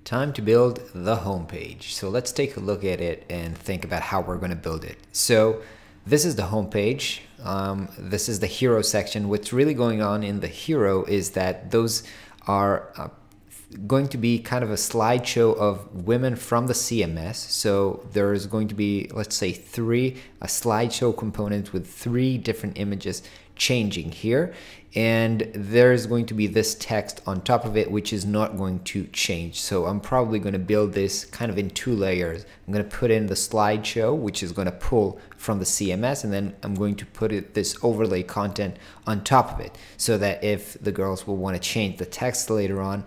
Time to build the homepage. So let's take a look at it and think about how we're going to build it. So this is the homepage. This is the hero section. What's really going on in the hero is that those are going to be kind of a slideshow of women from the CMS. So there's going to be, let's say, a slideshow component with 3 different images changing here, and there's going to be this text on top of it which is not going to change. So I'm probably going to build this kind of in 2 layers. I'm going to put in the slideshow, which is going to pull from the CMS, and then I'm going to put this overlay content on top of it, so that if the girls will want to change the text later on,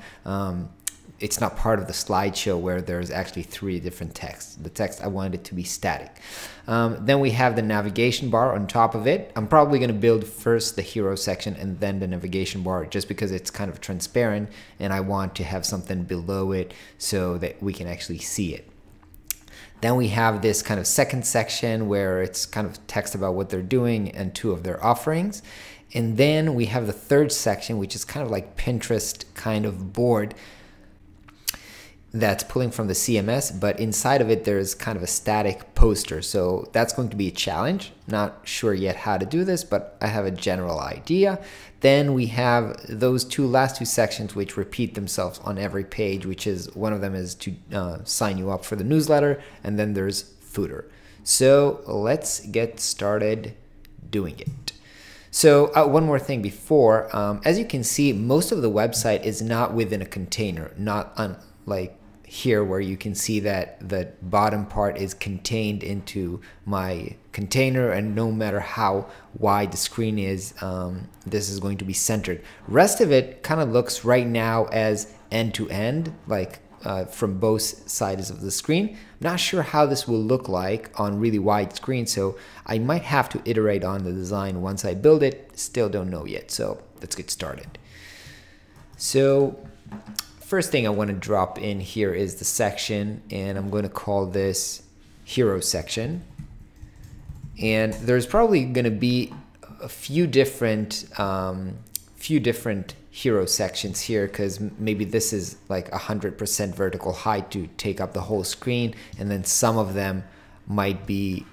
it's not part of the slideshow where there's actually 3 different texts. The text, I wanted it to be static. Then we have the navigation bar on top of it. I'm probably going to build first the hero section and then the navigation bar, just because it's kind of transparent and I want to have something below it so that we can actually see it. Then we have this kind of second section where it's kind of text about what they're doing and 2 of their offerings. And then we have the third section, which is kind of like Pinterest kind of board that's pulling from the CMS, but inside of it there's kind of a static poster. So that's going to be a challenge. Not sure yet how to do this, but I have a general idea. Then we have those last two sections which repeat themselves on every page, which is, one of them is to sign you up for the newsletter, and then there's footer. So let's get started doing it. So one more thing before, as you can see, most of the website is not within a container, not like here where you can see that the bottom part is contained into my container, and no matter how wide the screen is, this is going to be centered. Rest of it kind of looks right now as end-to-end, like from both sides of the screen. I'm not sure how this will look like on really wide screen, so I might have to iterate on the design once I build it. Still don't know yet, so let's get started. So first thing I want to drop in here is the section, and I'm going to call this hero section. And there's probably going to be a few different hero sections here, because maybe this is like 100% vertical height to take up the whole screen, and then some of them might be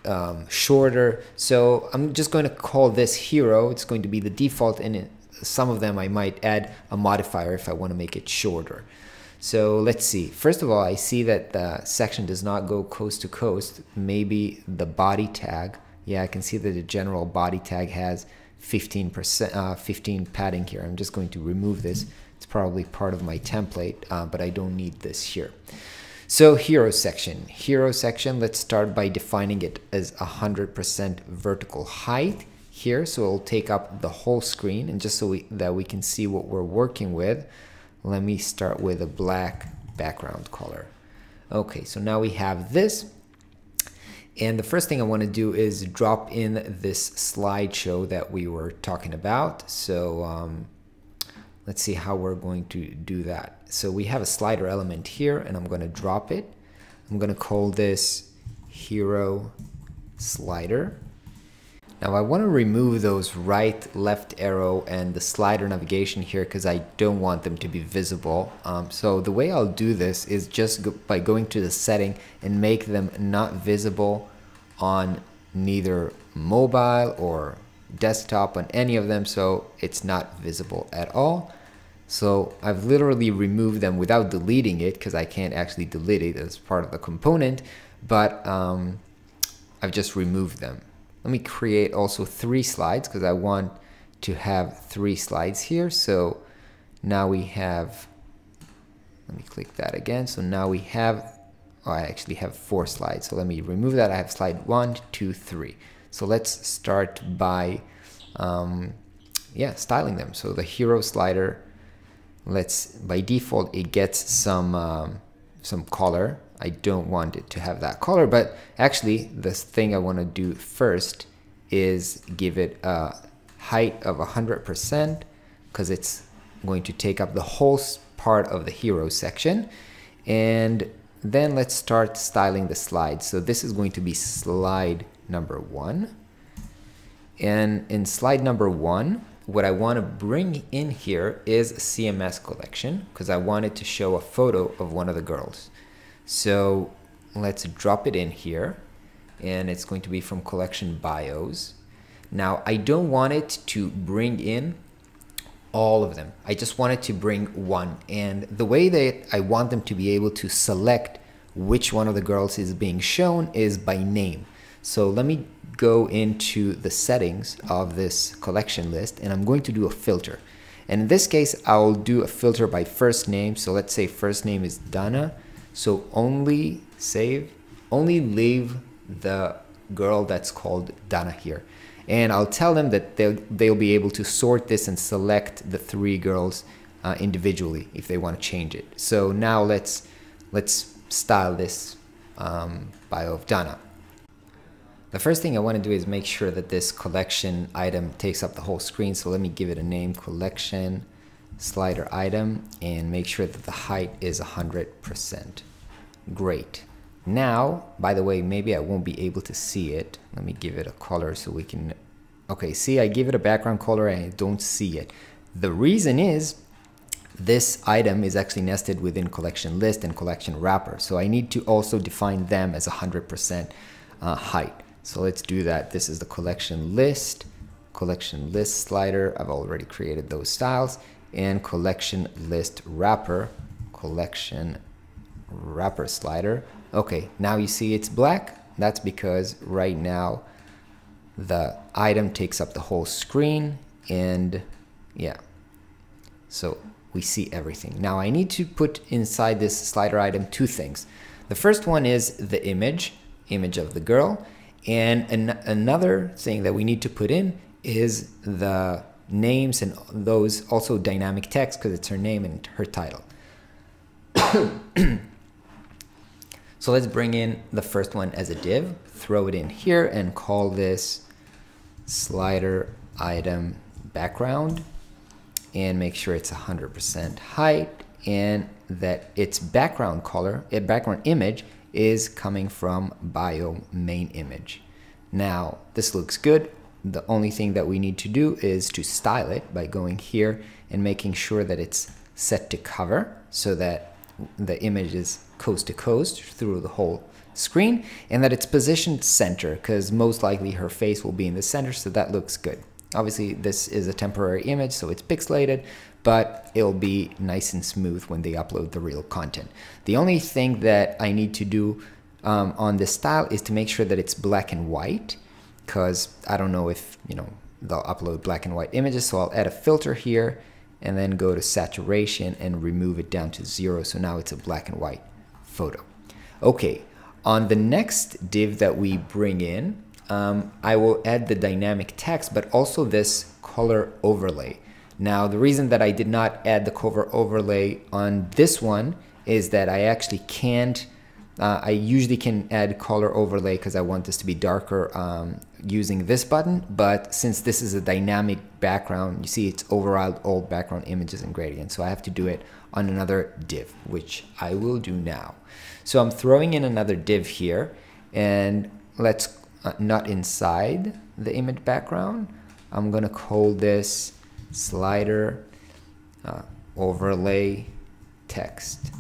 shorter. So I'm just going to call this hero. It's going to be the default, and some of them I might add a modifier if I want to make it shorter. So let's see. First of all, I see that the section does not go coast to coast. Maybe the body tag. Yeah, I can see that the general body tag has 15 padding here. I'm just going to remove this. It's probably part of my template, but I don't need this here. So hero section. Hero section, let's start by defining it as 100% vertical height here. So it'll take up the whole screen, and just so that we can see what we're working with, let me start with a black background color. Okay, so now we have this. And the first thing I want to do is drop in this slideshow that we were talking about. So let's see how we're going to do that. So we have a slider element here, and I'm going to drop it. I'm going to call this hero slider. Now I want to remove those right, left arrow and the slider navigation here, because I don't want them to be visible. So the way I'll do this is just by going to the setting and make them not visible on neither mobile or desktop, on any of them, so it's not visible at all. So I've literally removed them without deleting it, because I can't actually delete it as part of the component, but I've just removed them. Let me create also 3 slides, because I want to have 3 slides here. So now we have, let me click that again. So now we have, oh, I actually have 4 slides. So let me remove that. I have slide 1, 2, 3. So let's start by, styling them. So the hero slider, by default, it gets some color. I don't want it to have that color, but actually the thing I want to do first is give it a height of 100%, because it's going to take up the whole part of the hero section. And then let's start styling the slides. So this is going to be slide number 1. And in slide number 1, what I want to bring in here is a CMS collection because I wanted to show a photo of one of the girls. So let's drop it in here, and it's going to be from collection bios. Now I don't want it to bring in all of them. I just wanted to bring one, and the way that I want them to be able to select which one of the girls is being shown is by name. So let me go into the settings of this collection list, and I'm going to do a filter. And in this case, I'll do a filter by first name. So let's say first name is Dana. So only leave the girl that's called Dana here. And I'll tell them that they'll be able to sort this and select the 3 girls individually if they want to change it. So now let's style this bio of Dana. The first thing I want to do is make sure that this collection item takes up the whole screen. So let me give it a name, collection slider item, and make sure that the height is 100%. Great. Now, by the way, maybe I won't be able to see it. Let me give it a color so we can, okay, see, I give it a background color and I don't see it. The reason is this item is actually nested within collection list and collection wrapper. So I need to also define them as 100% height. So let's do that. This is the collection list slider. I've already created those styles, and collection list wrapper, collection wrapper slider. Okay, now you see it's black. That's because right now the item takes up the whole screen, and yeah, so we see everything. Now I need to put inside this slider item 2 things. The first one is the image of the girl, and another thing that we need to put in is the names, and those also dynamic text because it's her name and her title. So let's bring in the first one as a div, throw it in here, and call this slider item background, and make sure it's 100% height, and that its background color, background image is coming from bio main image. Now this looks good. The only thing that we need to do is to style it by going here and making sure that it's set to cover so that the image is coast to coast through the whole screen, and that it's positioned center because most likely her face will be in the center, so that looks good. Obviously this is a temporary image, so it's pixelated, but it'll be nice and smooth when they upload the real content. The only thing that I need to do on this style is to make sure that it's black and white, because I don't know if they'll upload black and white images. So I'll add a filter here and then go to saturation and remove it down to 0. So now it's a black and white photo. Okay, on the next div that we bring in, I will add the dynamic text, but also this color overlay. Now, the reason that I did not add the color overlay on this one is that I actually can't, I usually can add color overlay because I want this to be darker using this button, but since this is a dynamic background, you see it's override all background images and gradients, so I have to do it on another div, which I will do now. So I'm throwing in another div here, and let's not inside the image background. I'm gonna call this slider overlay text.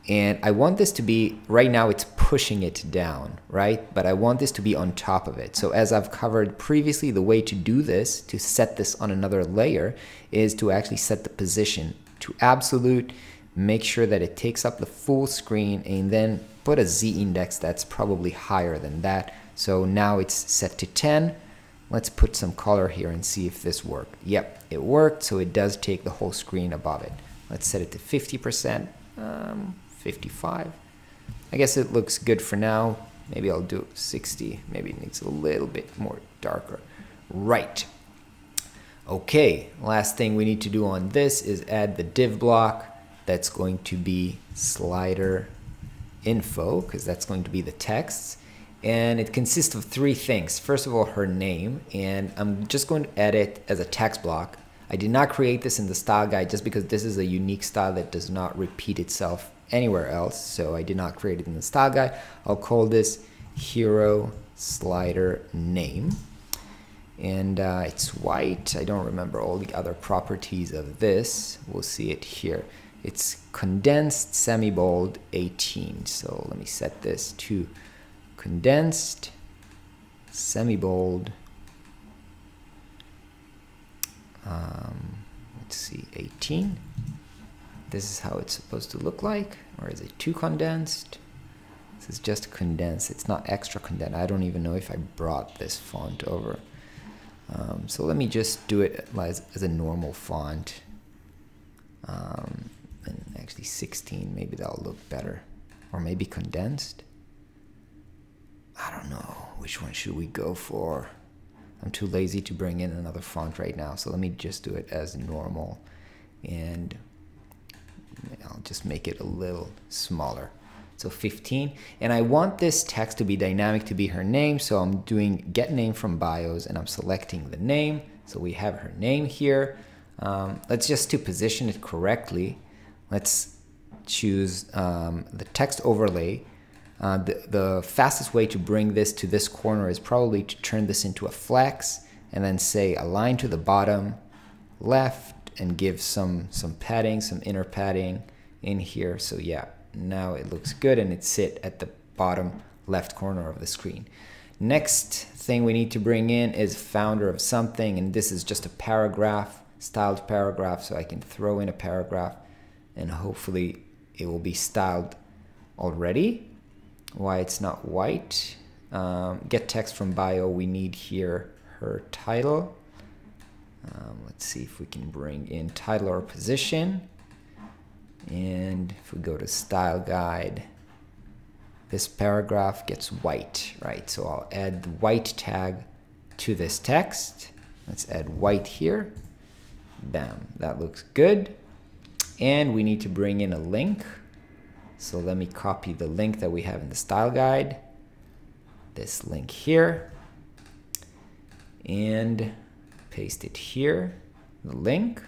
And I want this to be, right now it's pushing it down, right? But I want this to be on top of it. So as I've covered previously, the way to do this, to set this on another layer, is to actually set the position to absolute, make sure that it takes up the full screen, and then put a Z index that's probably higher than that. So now it's set to 10. Let's put some color here and see if this worked. Yep, it worked, so it does take the whole screen above it. Let's set it to 50%. 55. I guess it looks good for now. Maybe I'll do 60. Maybe it needs a little bit more darker. Right. Okay, last thing we need to do on this is add the div block that's going to be slider info, because that's going to be the text. And it consists of 3 things. First of all, her name, and I'm just going to add it as a text block. I did not create this in the style guide just because this is a unique style that does not repeat itself anywhere else, so I did not create it in the style guide. I'll call this hero slider name, and it's white. I don't remember all the other properties of this. We'll see it here. It's condensed, semi-bold, 18. So let me set this to condensed, semi-bold. Let's see, 18. This is how it's supposed to look like. Or is it too condensed? This is just condensed. It's not extra condensed. I don't even know if I brought this font over. So let me just do it as a normal font. And actually 16, maybe that'll look better. Or maybe condensed. I don't know. Which one should we go for? I'm too lazy to bring in another font right now. So let me just do it as normal. And I'll just make it a little smaller. So 15. And I want this text to be dynamic, to be her name. So I'm doing get name from bios and I'm selecting the name. So we have her name here. Let's just to position it correctly. Let's choose the text overlay. The fastest way to bring this to this corner is probably to turn this into a flex and then say align to the bottom left and give some padding, some inner padding in here. So yeah, now it looks good and it's sit at the bottom left corner of the screen. Next thing we need to bring in is founder of something, and this is just a paragraph, styled paragraph, so I can throw in a paragraph and hopefully it will be styled already. Why it's not white. Get text from bio, we need here her title. Let's see if we can bring in title or position. And if we go to style guide, this paragraph gets white, right? So I'll add the white tag to this text. Let's add white here. Bam, that looks good. And we need to bring in a link. So let me copy the link that we have in the style guide, this link here, and paste it here, the link.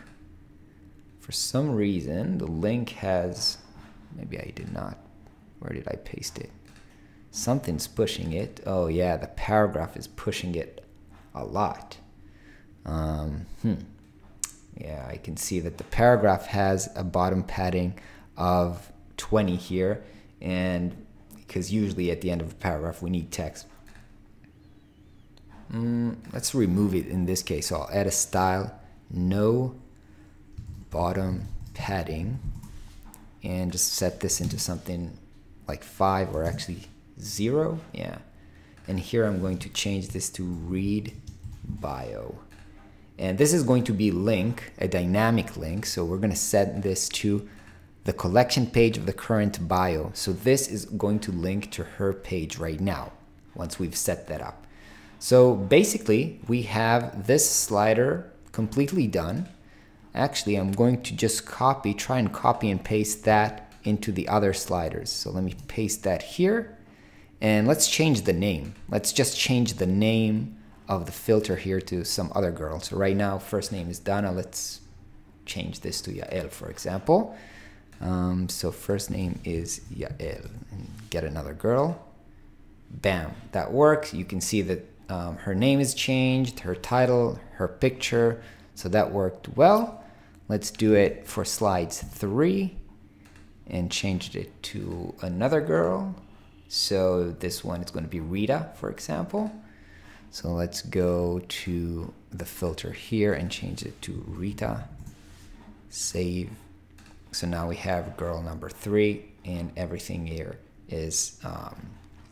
For some reason, the link has, maybe I did not, where did I paste it? Something's pushing it. Oh yeah, the paragraph is pushing it a lot. Yeah, I can see that the paragraph has a bottom padding of 20 here, and because usually at the end of a paragraph we need text. Let's remove it in this case. So I'll add a style, no bottom padding, and just set this into something like 5 or actually 0. Yeah, and here I'm going to change this to read bio, and this is going to be link, a dynamic link. So we're going to set this to the collection page of the current bio. So this is going to link to her page right now once we've set that up. So basically we have this slider completely done. Actually, I'm going to just try and copy and paste that into the other sliders. So let me paste that here, and let's change the name. Let's just change the name of the filter here to some other girl. So right now first name is Dana. Let's change this to Yael, for example. So first name is Yael. Get another girl. Bam, that works. You can see that her name is changed, her title, her picture. So that worked well. Let's do it for slides 3 and changed it to another girl. So this one is going to be Rita, for example. So let's go to the filter here and change it to Rita. Save. So now we have girl number 3 and everything here is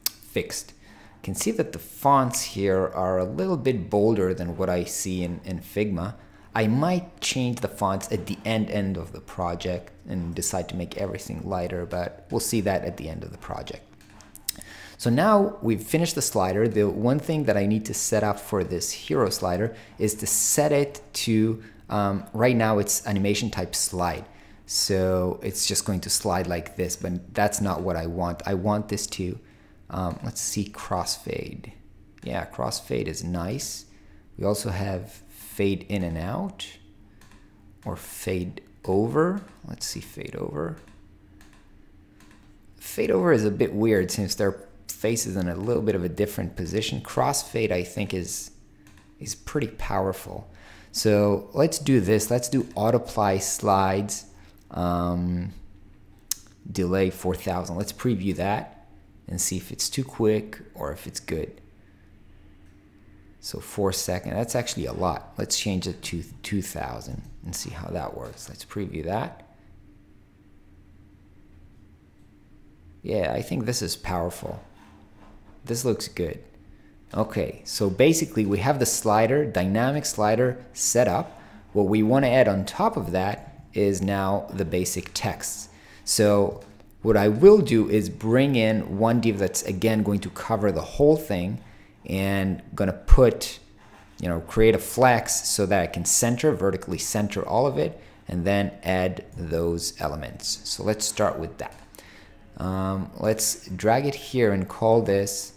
fixed. You can see that the fonts here are a little bit bolder than what I see in Figma. I might change the fonts at the end of the project and decide to make everything lighter, but we'll see that at the end of the project. So now we've finished the slider. The one thing that I need to set up for this hero slider is to set it to, right now it's animation type slide. So it's just going to slide like this, but that's not what I want. I want this to, let's see, crossfade. Yeah, crossfade is nice. We also have fade in and out, or fade over. Let's see, fade over. Fade over is a bit weird since their faces in a little bit of a different position. Crossfade, I think, is is pretty powerful. So let's do this. Let's do auto-apply slides, delay 4000. Let's preview that and see if it's too quick or if it's good. So 4 seconds, that's actually a lot. Let's change it to 2000 and see how that works. Let's preview that. Yeah, I think this is powerful. This looks good. Okay, so basically we have the slider, dynamic slider set up. What we want to add on top of that is now the basic text. So what I will do is bring in one div that's again going to cover the whole thing, and gonna put, create a flex so that I can vertically center all of it, and then add those elements. So let's start with that. Let's drag it here and call this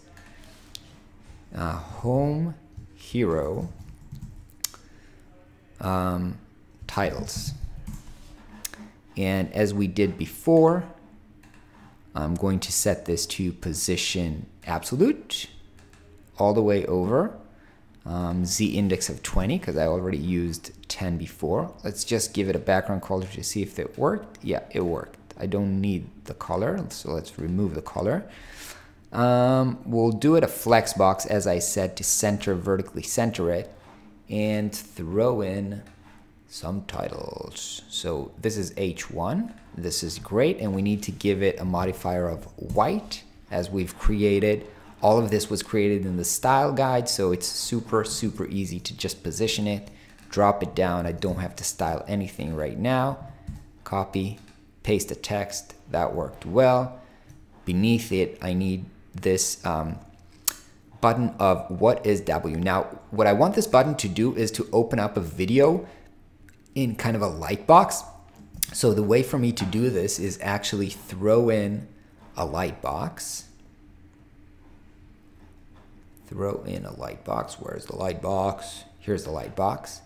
home hero titles. And as we did before, I'm going to set this to position absolute all the way over, z index of 20 because I already used 10 before. Let's just give it a background color to see if it worked. Yeah, it worked. I don't need the color, so let's remove the color. We'll do it a flex box, as I said, to vertically center it, and throw in some titles. So this is H1. This is great, and we need to give it a modifier of white, as we've created. All of this was created in the style guide, so it's super easy to just position it, drop it down. I don't have to style anything right now. Copy, paste the text. That worked well. Beneath it, I need this button of what is W. Now, what I want this button to do is to open up a video in kind of a light box. So the way for me to do this is actually throw in a light box. Throw in a light box. Where's the light box? Here's the light box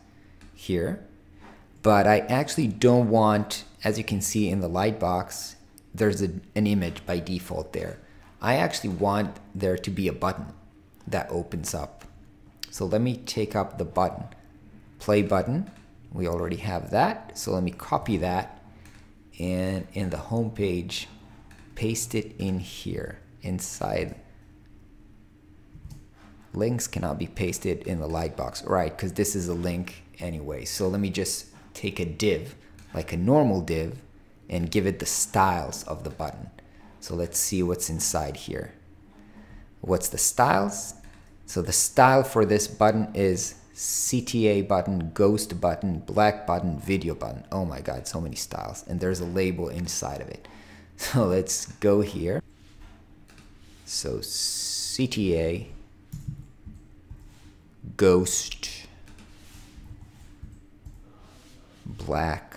here. But I actually don't want, as you can see in the light box, there's an image by default there. I actually want there to be a button that opens up. So let me take up the button, play button. We already have that. So let me copy that, and in the home page, paste it in here inside. Links cannot be pasted in the light box, right? Because this is a link anyway. So let me just take a div, like a normal div, and give it the styles of the button. So let's see what's inside here. What's the styles? So the style for this button is CTA button, ghost button, black button, video button. Oh my God, so many styles. And there's a label inside of it. So let's go here. So CTA, ghost, black,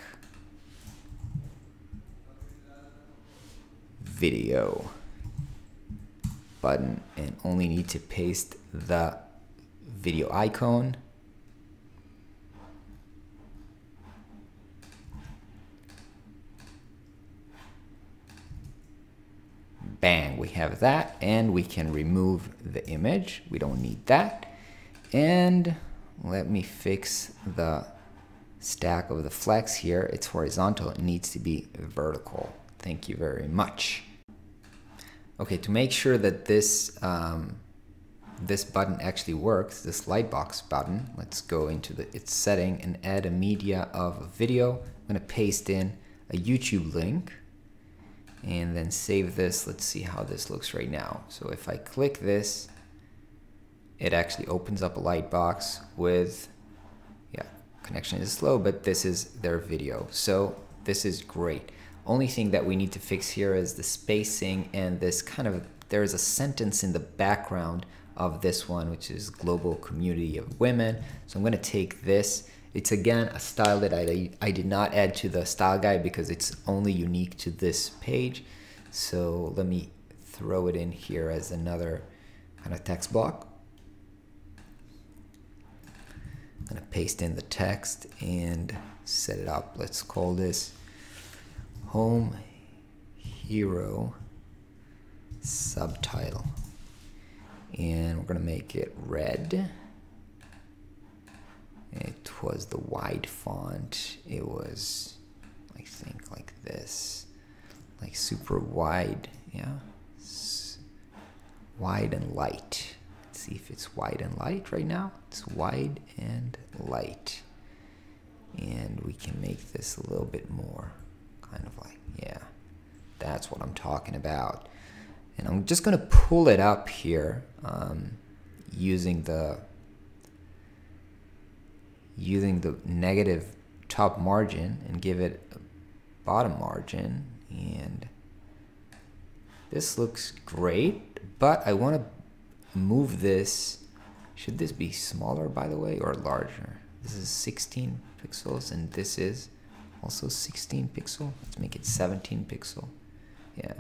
video button, and only need to paste the video icon. Bang, we have that, and we can remove the image. We don't need that. And let me fix the stack of the flex here. It's horizontal, it needs to be vertical. Thank you very much. Okay, to make sure that this this button actually works, this lightbox button, let's go into its setting and add a media of a video. I'm gonna paste in a YouTube link and then save this. Let's see how this looks right now. So if I click this, it actually opens up a lightbox with, yeah, connection is slow, but this is their video. So this is great. Only thing that we need to fix here is the spacing and this kind of, there's a sentence in the background of this one, which is global community of women. So I'm gonna take this. It's again a style that I did not add to the style guide because it's only unique to this page. So let me throw it in here as another kind of text block. I'm gonna paste in the text and set it up. Let's call this home hero subtitle, and we're gonna make it red. was the wide font, it was, I think, like this, like super wide, yeah, wide and light. Let's see if it's wide and light right now. It's wide and light, and we can make this a little bit more kind of like, yeah, that's what I'm talking about. And I'm just gonna pull it up here using the negative top margin and give it a bottom margin, and this looks great, but I want to move this. Should this be smaller, by the way, or larger? This is 16 pixels and this is also 16 pixel. Let's make it 17 pixel. Yeah,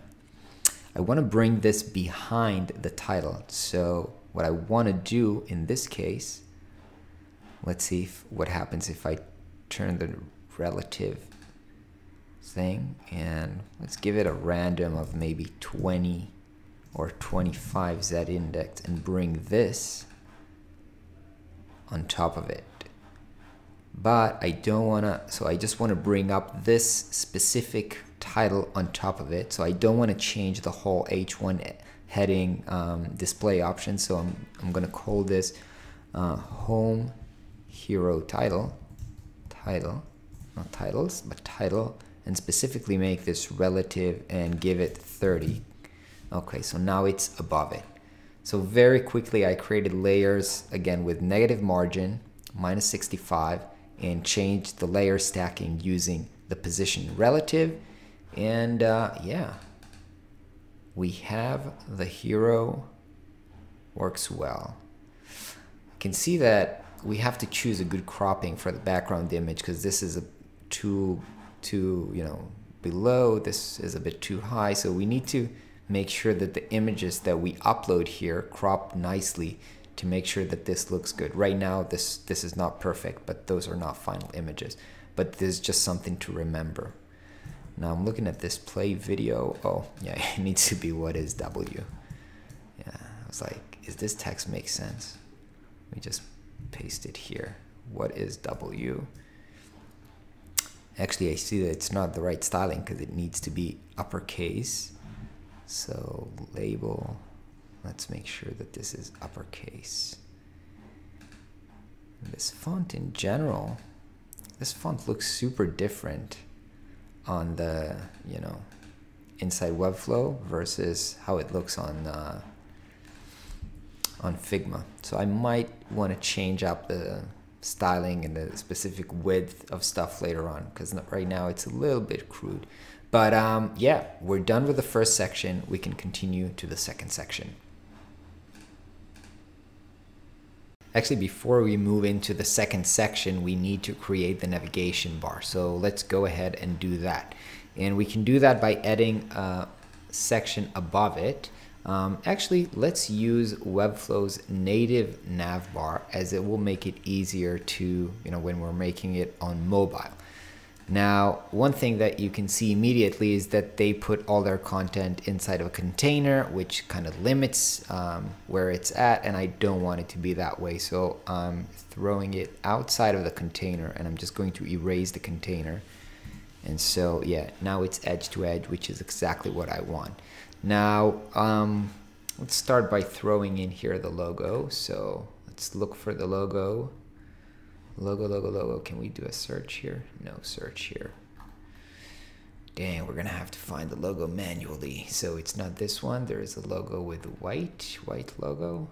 I want to bring this behind the title. So what I want to do in this case, let's see what happens if I turn the relative thing, and let's give it a random of maybe 20 or 25 Z index and bring this on top of it. But I don't want to, so I just want to bring up this specific title on top of it. So I don't want to change the whole H1 heading display option. So I'm going to call this home hero title, not titles, but title, and specifically make this relative and give it 30. Okay, so now it's above it. So very quickly I created layers again with negative margin, -65, and changed the layer stacking using the position relative. And yeah, we have the hero. Works well. You can see that we have to choose a good cropping for the background image, because this is a too below, this is a bit too high, so we need to make sure that the images that we upload here crop nicely to make sure that this looks good. Right now this is not perfect, but those are not final images, but there's just something to remember. Now I'm looking at this play video. Oh yeah, it needs to be what is W. Yeah, I was like, is this text make sense? Let me just paste it here. What is W? Actually, I see that it's not the right styling because it needs to be uppercase. So label, let's make sure that this is uppercase. This font in general, this font looks super different on the, inside Webflow versus how it looks on Figma. So I might want to change up the styling and the specific width of stuff later on, because right now it's a little bit crude. But yeah, we're done with the first section. We can continue to the second section. Actually, before we move into the second section, we need to create the navigation bar. So let's go ahead and do that. And we can do that by adding a section above it. Actually, let's use Webflow's native nav bar, as it will make it easier to, when we're making it on mobile. Now, one thing that you can see immediately is that they put all their content inside of a container, which kind of limits where it's at, and I don't want it to be that way. So I'm throwing it outside of the container, and I'm just going to erase the container. And so, yeah, now it's edge to edge, which is exactly what I want. Now, let's start by throwing in here the logo. So let's look for the logo. Logo. Can we do a search here? No search here. Dang, we're gonna have to find the logo manually. So it's not this one. There is a logo with white logo.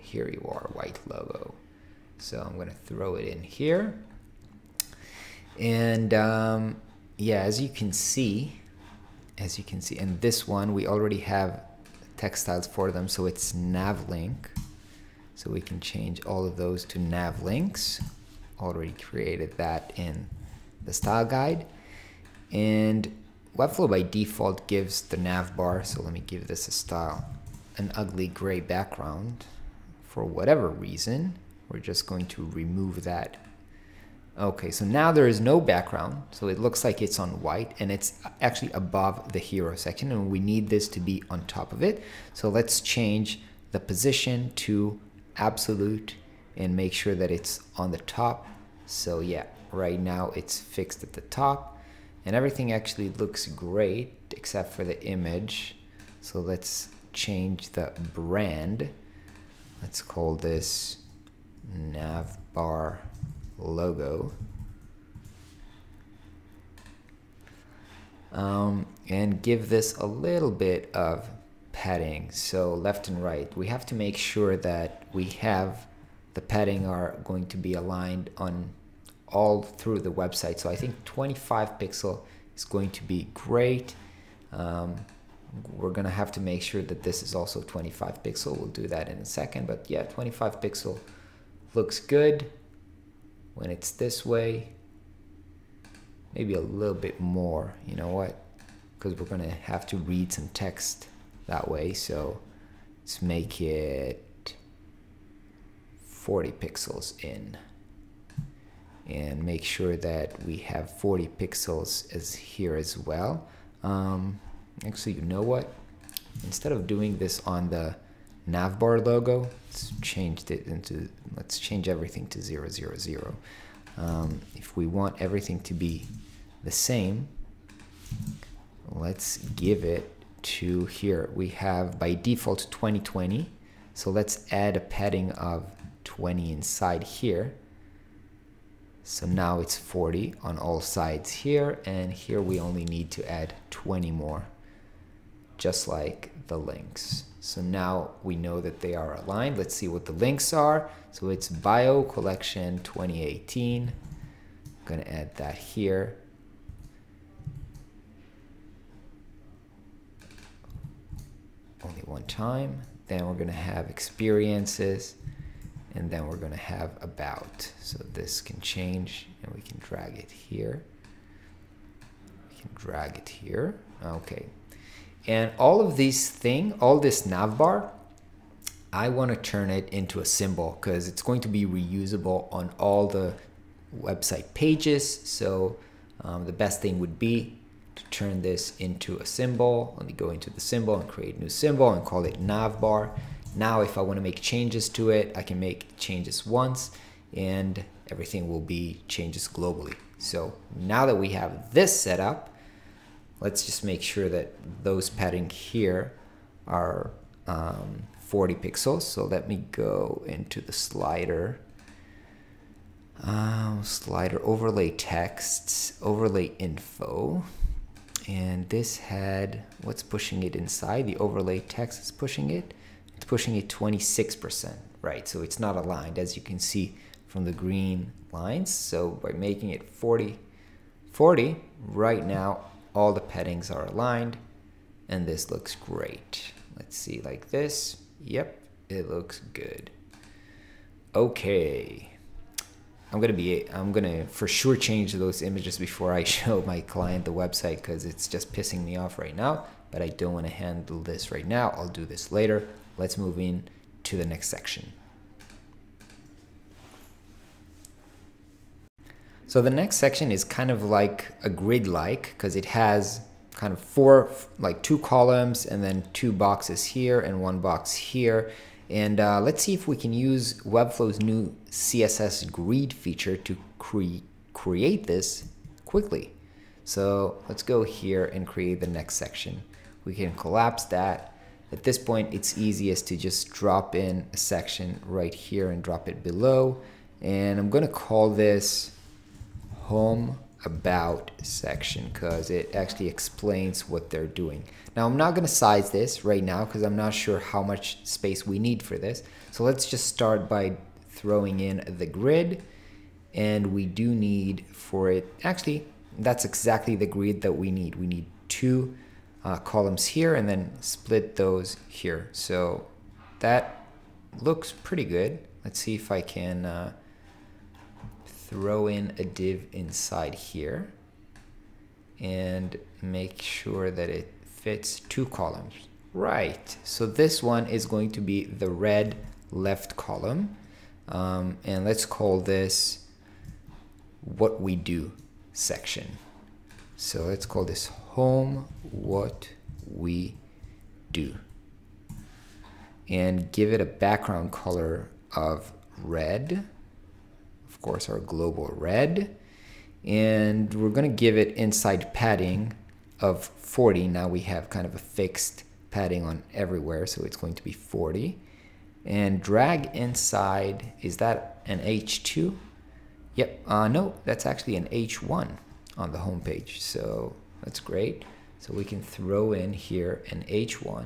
Here you are, white logo. So I'm gonna throw it in here. And yeah, as you can see, and this one we already have text styles for them, so it's nav link. So we can change all of those to nav links. Already created that in the style guide. And Webflow by default gives the nav bar, so let me give this a style, an ugly gray background. For whatever reason, we're just going to remove that. Okay, so now there is no background, so it looks like it's on white, and it's actually above the hero section, and we need this to be on top of it. So let's change the position to absolute and make sure that it's on the top. So yeah, right now it's fixed at the top and everything actually looks great except for the image. So let's change the brand. Let's call this navbar logo. And give this a little bit of padding. So left and right, we have to make sure that we have the padding are going to be aligned on all through the website. So I think 25 pixel is going to be great. We're gonna have to make sure that this is also 25 pixel. We'll do that in a second, but yeah, 25 pixel looks good when it's this way. Maybe a little bit more, you know what? Because we're gonna have to read some text that way. So let's make it 40 pixels in. And make sure that we have 40 pixels as here as well. Actually, you know what? Instead of doing this on the navbar logo, let's change everything to 0, 0, 0. If we want everything to be the same, let's give it to here. We have by default 2020. So let's add a padding of 20 inside here. So now it's 40 on all sides here, and here we only need to add 20 more, just like the links. So now we know that they are aligned. Let's see what the links are. So it's bio collection 2018. I'm gonna add that here. Only one time. Then we're gonna have experiences, and then we're gonna have about. So this can change, and we can drag it here. We can drag it here. Okay. And all of these things, all this navbar, I want to turn it into a symbol because it's going to be reusable on all the website pages. So the best thing would be to turn this into a symbol. Let me go into the symbol and create a new symbol and call it navbar. Now, if I want to make changes to it, I can make changes once and everything will be changes globally. So now that we have this set up, let's just make sure that those padding here are 40 pixels. So let me go into the slider, slider overlay texts, overlay info. And this had, what's pushing it inside? The overlay text is pushing it. It's pushing it 26%, right? So it's not aligned, as you can see from the green lines. So by making it 40, right now, all the paddings are aligned and this looks great. Let's see, like this. Yep, it looks good. Okay. I'm gonna for sure change those images before I show my client the website because it's just pissing me off right now, but I don't want to handle this right now. I'll do this later. Let's move in to the next section. So the next section is kind of like a grid-like because it has kind of two columns and then 2 boxes here and 1 box here. And let's see if we can use Webflow's new CSS grid feature to create this quickly. So let's go here and create the next section. We can collapse that. At this point, it's easiest to just drop in a section right here and drop it below. And I'm gonna call this Home About section because it actually explains what they're doing. Now I'm not going to size this right now because I'm not sure how much space we need for this. So let's just start by throwing in the grid, and we do need for it, actually that's exactly the grid that we need. We need 2 columns here and then split those here. So that looks pretty good. Let's see if I can throw in a div inside here and make sure that it fits 2 columns. Right, so this one is going to be the red left column, and let's call this What We Do section. So let's call this Home What We Do and give it a background color of red, of course our global red, and we're going to give it inside padding of 40. Now we have kind of a fixed padding on everywhere, so it's going to be 40. And drag inside, is that an H2? Yep, no, that's actually an H1 on the home page, so that's great. So we can throw in here an H1,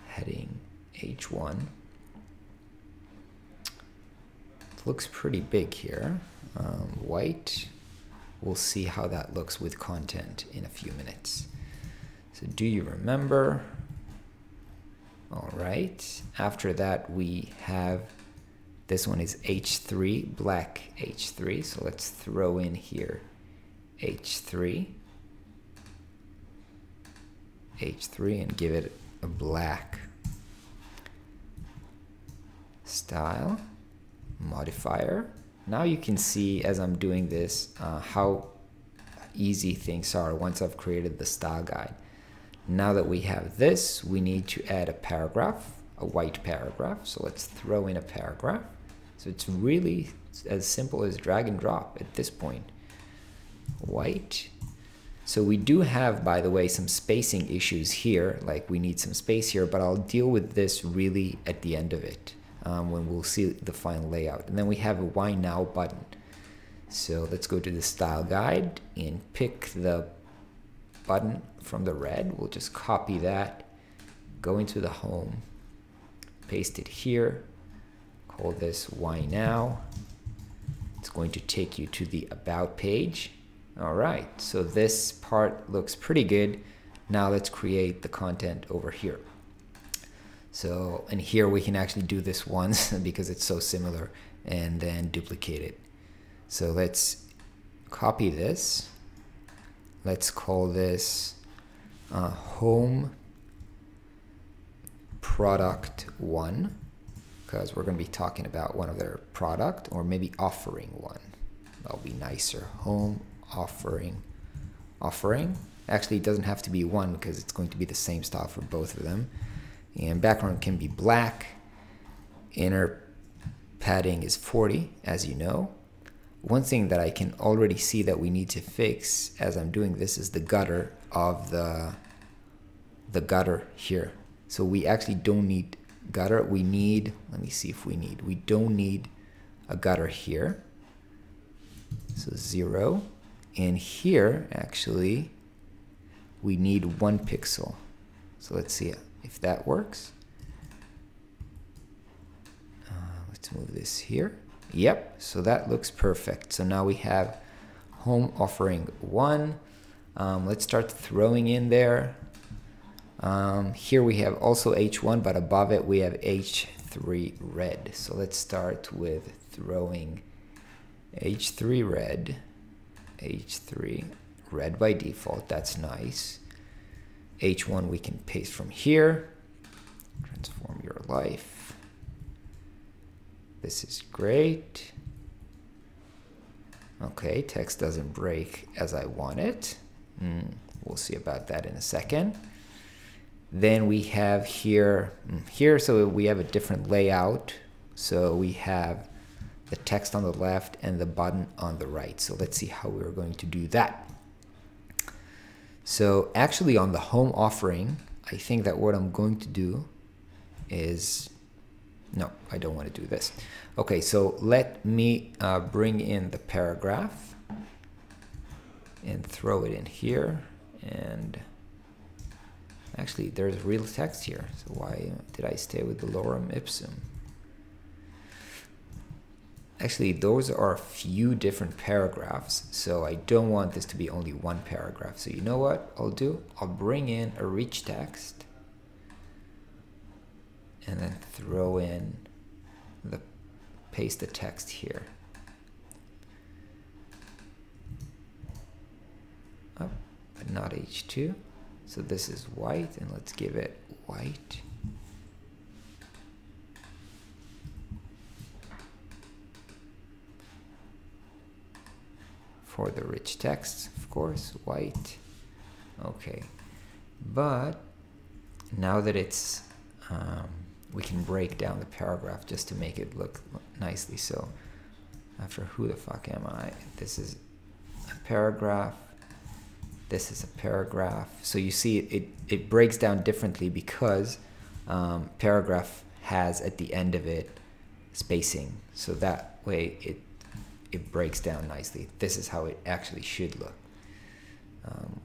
heading H1. It looks pretty big here. White. We'll see how that looks with content in a few minutes. So do you remember? All right. After that, we have, this one is H3, black H3. So let's throw in here H3. H3 and give it a black style modifier. Now you can see as I'm doing this how easy things are once I've created the style guide. Now that we have this, we need to add a paragraph, a white paragraph. So let's throw in a paragraph. So it's really as simple as drag and drop at this point. White. So we do have, by the way, some spacing issues here, like we need some space here, but I'll deal with this really at the end of it. When we'll see the final layout. And then we have a Why Now button. So let's go to the style guide and pick the button from the red. We'll just copy that, go into the home, paste it here, call this Why Now. It's going to take you to the About page. All right, so this part looks pretty good. Now let's create the content over here. So, and here we can actually do this once because it's so similar, and then duplicate it. So let's copy this. Let's call this home product 1, because we're going to be talking about one of their product, or maybe offering 1. That'll be nicer. Home offering. Actually, it doesn't have to be 1 because it's going to be the same style for both of them. And background can be black. Inner padding is 40, as you know. One thing that I can already see that we need to fix as I'm doing this is the gutter of the gutter here. So we actually don't need gutter. We need, let me see if we don't need a gutter here. So 0. And here, actually, we need 1 pixel. So let's see if that works. Let's move this here. Yep, so that looks perfect. So now we have home offering 1. Let's start throwing in there. Here we have also H1, but above it we have H3 red. So let's start with throwing H3 red. H3 red by default, that's nice. H1 we can paste from here. Transform your life. This is great. Okay, text doesn't break as I want it. We'll see about that in a second. Then we have here, so we have a different layout. So we have the text on the left and the button on the right. So let's see how we're going to do that. So actually on the home offering, I think that what I'm going to do is, no, I don't want to do this. Okay, so let me bring in the paragraph and throw it in here. And actually there's real text here. So why did I stay with the lorem ipsum? Actually, those are a few different paragraphs, so I don't want this to be only 1 paragraph. So you know what I'll do? I'll bring in a rich text and then throw in paste the text here. Oh, but not H2. So this is white, and let's give it white. For the rich text, of course, white. Okay, but now that it's, we can break down the paragraph just to make it look nicely. So after who the fuck am I? This is a paragraph. This is a paragraph. So you see it breaks down differently because paragraph has at the end of it spacing. So that way it breaks down nicely. This is how it actually should look.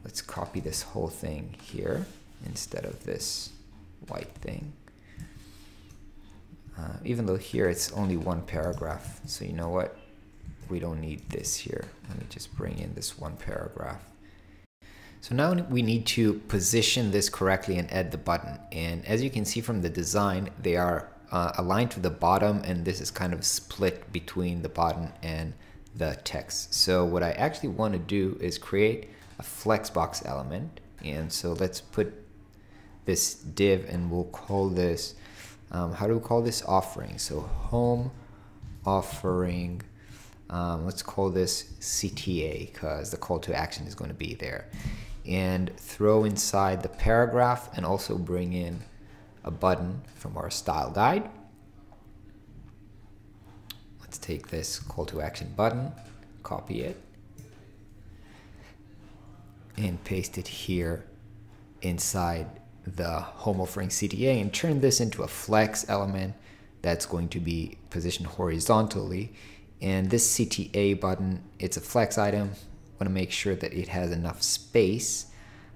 Let's copy this whole thing here instead of this white thing. Even though here it's only one paragraph. So you know what? We don't need this here. Let me just bring in this one paragraph. So now we need to position this correctly and add the button. And as you can see from the design, they are aligned to the bottom, and this is kind of split between the button and the text. So what I actually want to do is create a flexbox element. And so let's put this div, and we'll call this, how do we call this? Offering. So home offering. Let's call this CTA because the call to action is going to be there. And throw inside the paragraph and also bring in a button from our style guide. Let's take this call to action button, copy it, and paste it here inside the home offering CTA and turn this into a flex element that's going to be positioned horizontally. And this CTA button, it's a flex item. Want to make sure that it has enough space,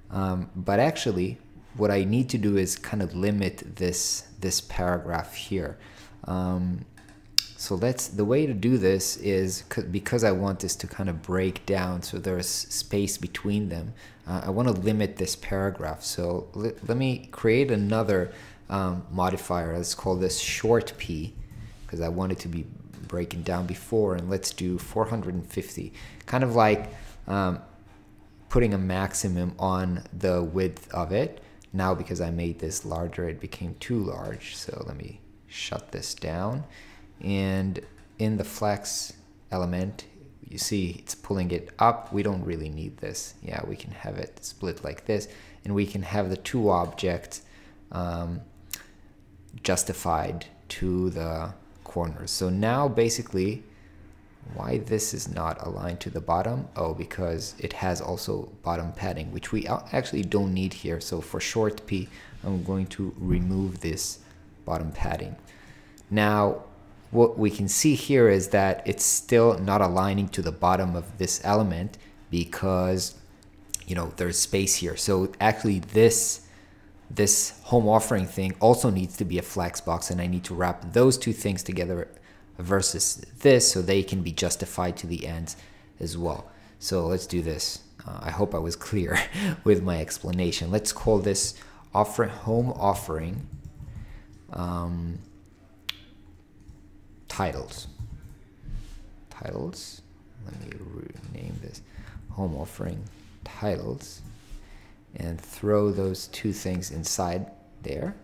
but actually what I need to do is kind of limit this paragraph here. So the way to do this is because I want this to kind of break down so there's space between them. I want to limit this paragraph. So let me create another modifier. Let's call this short p because I want it to be breaking down before, and let's do 450, kind of like putting a maximum on the width of it. Now because I made this larger, it became too large, so let me shut this down. And in the flex element, you see it's pulling it up. We don't really need this. Yeah, we can have it split like this, and we can have the two objects justified to the corners. So now basically, why this is not aligned to the bottom? Oh, because it has also bottom padding, which we actually don't need here. So for short p, I'm going to remove this bottom padding. Now what we can see here is that it's still not aligning to the bottom of this element because, you know, there's space here. So actually this home offering thing also needs to be a flex box, and I need to wrap those two things together versus this so they can be justified to the ends as well. So let's do this. I hope I was clear with my explanation. Let's call this home offering titles. Let me rename this home offering titles and throw those two things inside there.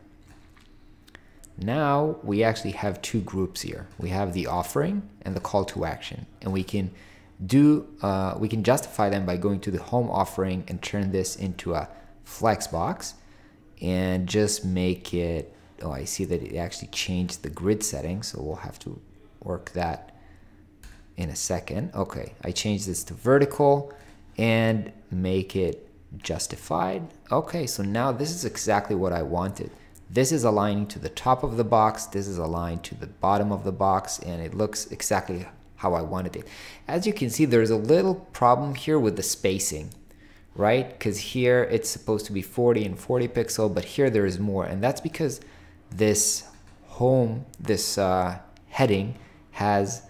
Now we actually have two groups here. We have the offering and the call to action, and we can justify them by going to the home offering and turn this into a flex box and just make it, oh, I see that it actually changed the grid setting, so we'll have to work that in a second. Okay, I changed this to vertical and make it justified. Okay, so now this is exactly what I wanted. This is aligning to the top of the box, this is aligned to the bottom of the box, and it looks exactly how I wanted it. As you can see, there's a little problem here with the spacing, right? Because here it's supposed to be 40 and 40 pixel, but here there is more, and that's because this heading has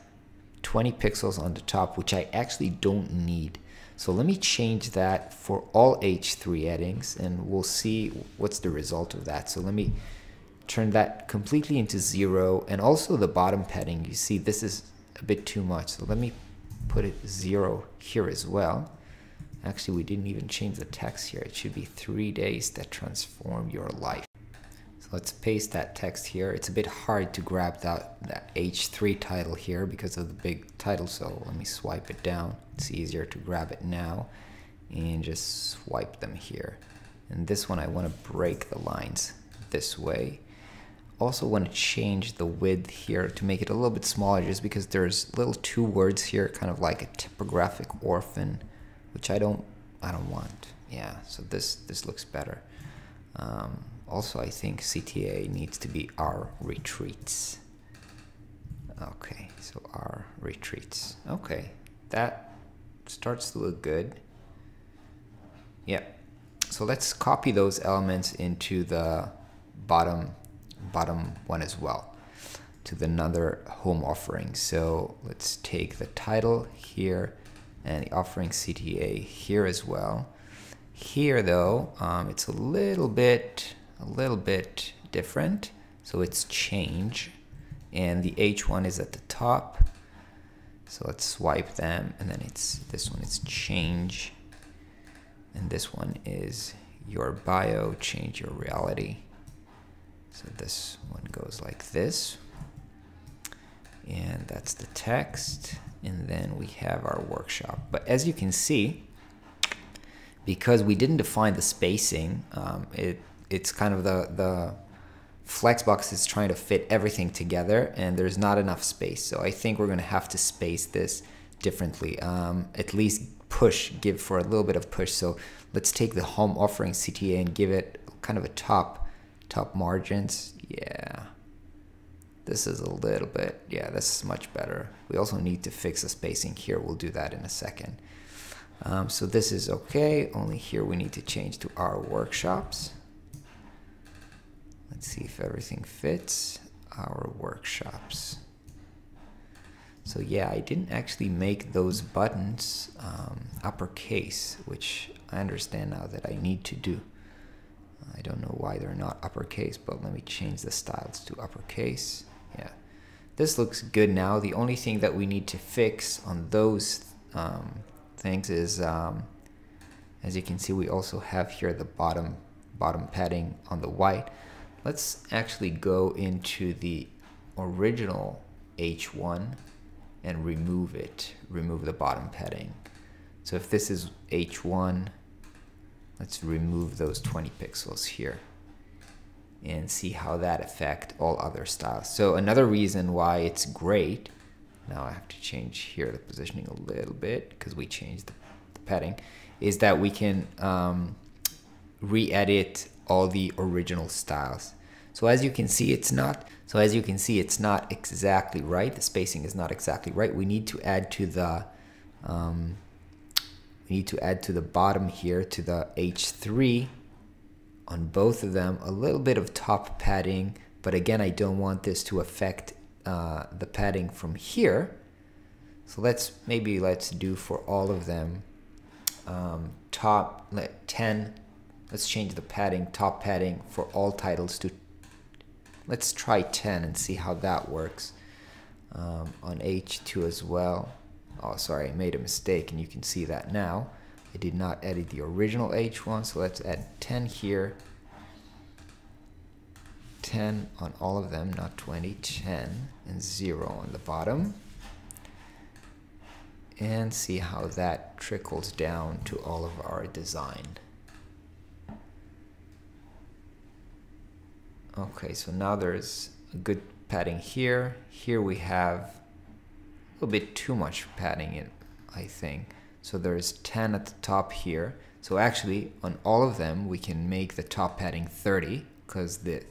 20 pixels on the top, which I actually don't need. So let me change that for all H3 headings, and we'll see what's the result of that. So let me turn that completely into 0, and also the bottom padding, you see this is a bit too much. So let me put it 0 here as well. Actually, we didn't even change the text here. It should be 3 days that transform your life. So let's paste that text here. It's a bit hard to grab that H3 title here because of the big title, so let me swipe it down. It's easier to grab it now and just swipe them here. And this one I want to break the lines this way. Also want to change the width here to make it a little bit smaller, just because there's little two words here, kind of like a typographic orphan, which I don't want. Yeah, so this looks better. Also, I think CTA needs to be our retreats. Okay, so our retreats. Okay, that starts to look good. Yeah, so let's copy those elements into the bottom one as well, to the another home offering. So let's take the title here and the offering CTA here as well. Here though, it's a little bit different. So it's change, and the H1 is at the top. So let's swipe them, and then this one is change, and this one is your bio, change your reality. So this one goes like this, and that's the text, and then we have our workshop. But as you can see, because we didn't define the spacing, it's kind of the Flexbox is trying to fit everything together, and there's not enough space. So I think we're gonna have to space this differently, at least give for a little bit of push. So let's take the home offering CTA and give it kind of a top margins. Yeah, this is a little bit, yeah, this is much better. We also need to fix the spacing here. We'll do that in a second. So this is okay, only here we need to change to our workshops. Let's see if everything fits. Our workshops. So yeah, I didn't actually make those buttons uppercase, which I understand now that I need to do. I don't know why they're not uppercase, but let me change the styles to uppercase. Yeah, this looks good now. The only thing that we need to fix on those things is, as you can see, we also have here the bottom padding on the white. Let's actually go into the original H1 and remove the bottom padding. So if this is H1, let's remove those 20 pixels here and see how that affect all other styles. So another reason why it's great, now I have to change here the positioning a little bit because we changed the padding, is that we can re-edit all the original styles. So as you can see, it's not exactly right. The spacing is not exactly right. We need to add to the bottom here, to the H3 on both of them, a little bit of top padding, but again, I don't want this to affect the padding from here. So let's do for all of them top 10. Let's change the padding, top padding for all titles to, let's try 10 and see how that works. On H2 as well. Oh, sorry, I made a mistake, and you can see that now. I did not edit the original H1, so let's add 10 here. 10 on all of them, not 20, 10, and 0 on the bottom. And see how that trickles down to all of our design. Okay, so now there's a good padding here. Here we have a little bit too much padding in, I think. So there's 10 at the top here. So actually, on all of them, we can make the top padding 30 because the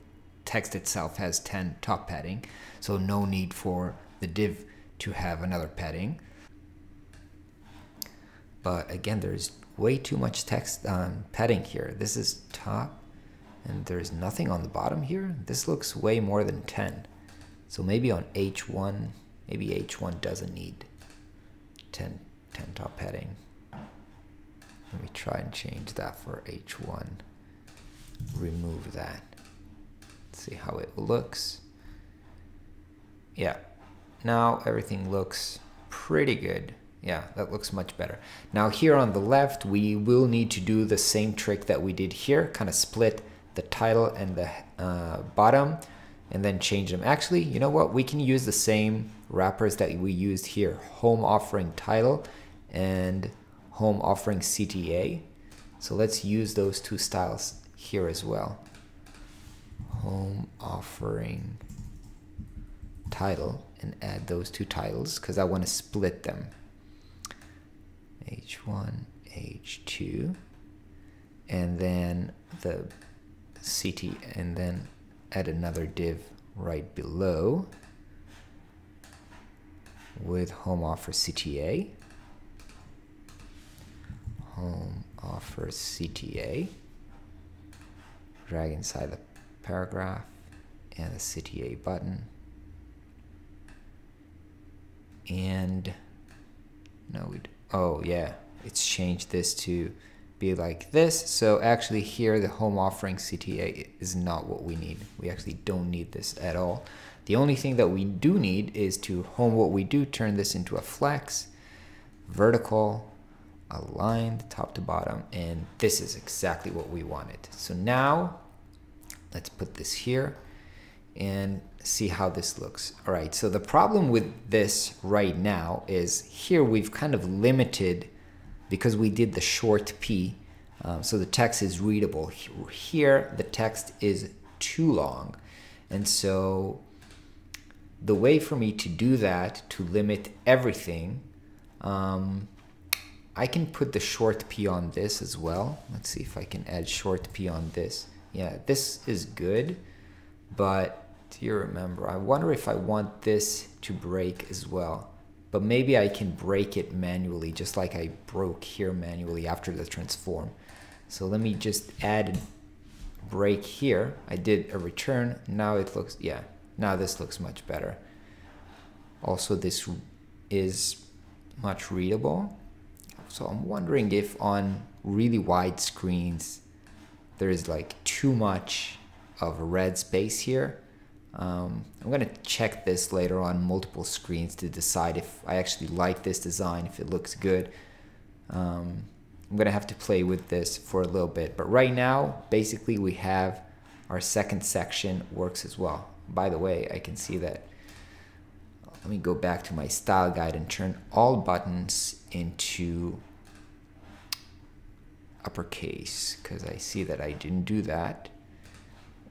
text itself has 10 top padding. So no need for the div to have another padding. But again, there's way too much text padding here. This is top, and there's nothing on the bottom here. This looks way more than 10. So maybe on H1, maybe H1 doesn't need 10 top padding. Let me try and change that for H1. Remove that. See how it looks. Yeah, now everything looks pretty good. Yeah, that looks much better. Now here on the left, we will need to do the same trick that we did here, kind of split the title and the bottom and then change them. Actually, you know what? We can use the same wrappers that we used here, home offering title and home offering CTA. So let's use those two styles here as well. home offering title and add those two titles because I want to split them. H1, H2, and then the CT, and then add another div right below with home offer CTA. Home offer CTA. Drag inside the paragraph and the CTA button. And no, oh yeah, it's changed this to be like this. So actually here the home offering CTA is not what we need. We actually don't need this at all. The only thing that we do need is to home what we do, turn this into a flex, vertical, aligned top to bottom, and this is exactly what we wanted. So now let's put this here and see how this looks. All right, so the problem with this right now is here we've kind of limited because we did the short P, so the text is readable. Here the text is too long, and so the way for me to do that, to limit everything, I can put the short P on this as well. Let's see if I can add short P on this. Yeah, this is good, but do you remember? I wonder if I want this to break as well. But maybe I can break it manually, just like I broke here manually after the transform. So let me just add a break here. I did a return. Now it looks, yeah, now this looks much better. Also, this is much readable. So I'm wondering if on really wide screens, there is like too much of a red space here. I'm gonna check this later on multiple screens to decide if I actually like this design, if it looks good. I'm gonna have to play with this for a little bit, but right now, basically we have our second section works as well. By the way, I can see that. Let me go back to my style guide and turn all buttons into uppercase because I see that I didn't do that.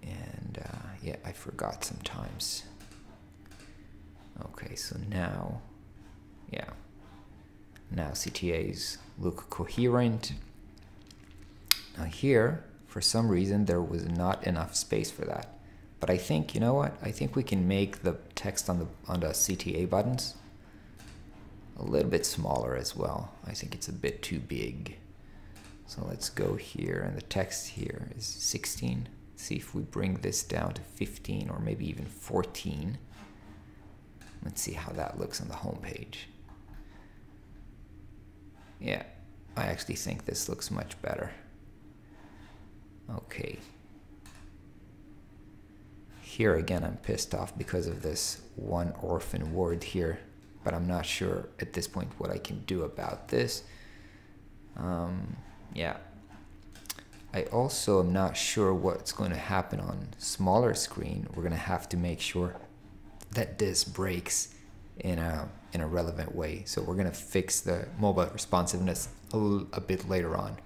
And yeah, I forgot sometimes. Okay, so now, yeah, now CTAs look coherent. Now here, for some reason, there was not enough space for that. But I think, you know what? I think we can make the text on the CTA buttons a little bit smaller as well. I think it's a bit too big. So let's go here, and the text here is 16. See if we bring this down to 15 or maybe even 14. Let's see how that looks on the home page. Yeah, I actually think this looks much better. Okay. Here again, I'm pissed off because of this one orphan word here, but I'm not sure at this point what I can do about this. Yeah. I also am not sure what's going to happen on smaller screen. We're going to have to make sure that this breaks in a relevant way. So we're going to fix the mobile responsiveness a bit later on.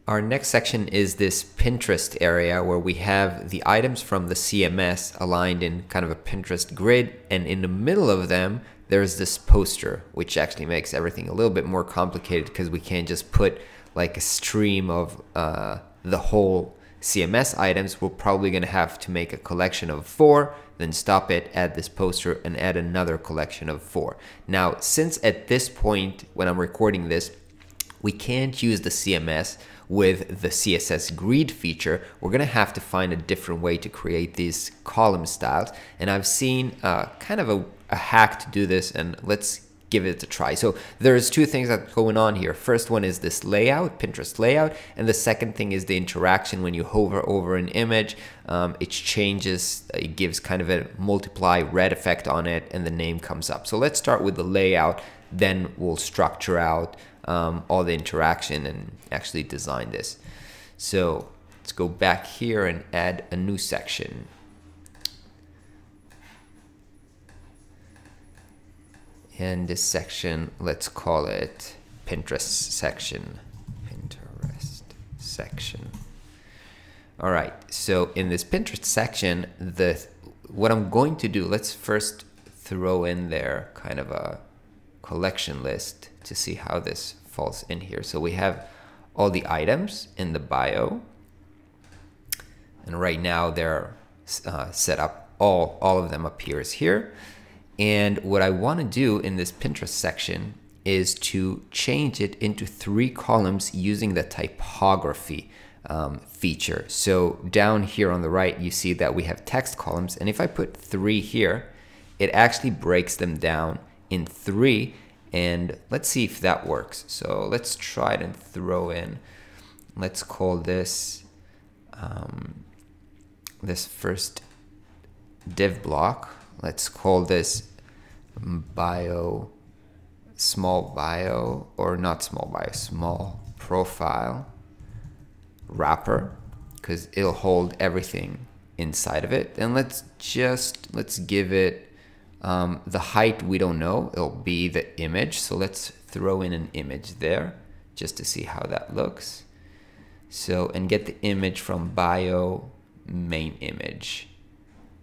Our next section is this Pinterest area where we have the items from the CMS aligned in kind of a Pinterest grid, and in the middle of them there's this poster, which actually makes everything a little bit more complicated because we can't just put like a stream of the whole CMS items. We're probably going to have to make a collection of 4, then stop it, add this poster, and add another collection of 4. Now, since at this point when I'm recording this, we can't use the CMS with the CSS grid feature, we're going to have to find a different way to create these column styles. And I've seen kind of a hack to do this, and let's give it a try. So there's two things that's going on here. First one is this layout, Pinterest layout, and the second thing is the interaction. When you hover over an image, it changes, it gives kind of a multiply red effect on it, and the name comes up. So let's start with the layout, then we'll structure out all the interaction and actually design this. So let's go back here and add a new section. And this section, let's call it Pinterest section. Pinterest section. All right, so in this Pinterest section, what I'm going to do, let's first throw in there kind of a collection list to see how this falls in here. So we have all the items in the bio, and right now they're set up, all of them appears here. And what I want to do in this Pinterest section is to change it into 3 columns using the typography feature. So down here on the right, you see that we have text columns, and if I put 3 here, it actually breaks them down in 3, and let's see if that works. So let's try it and throw in, let's call this this first div block, let's call this bio, small bio, or not small bio, small profile wrapper, because it'll hold everything inside of it. And let's give it the height, we don't know, it'll be the image, so let's throw in an image there just to see how that looks. So, and get the image from bio main image.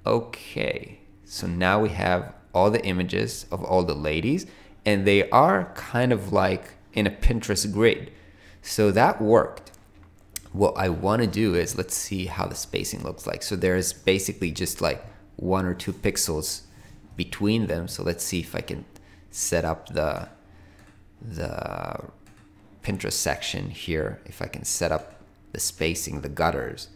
Okay, so now we have all the images of all the ladies, and they are kind of like in a Pinterest grid, so that worked. What I want to do is, let's see how the spacing looks like. So there's basically just like 1 or 2 pixels between them. So let's see if I can set up the Pinterest section here, if I can set up the spacing, the gutters.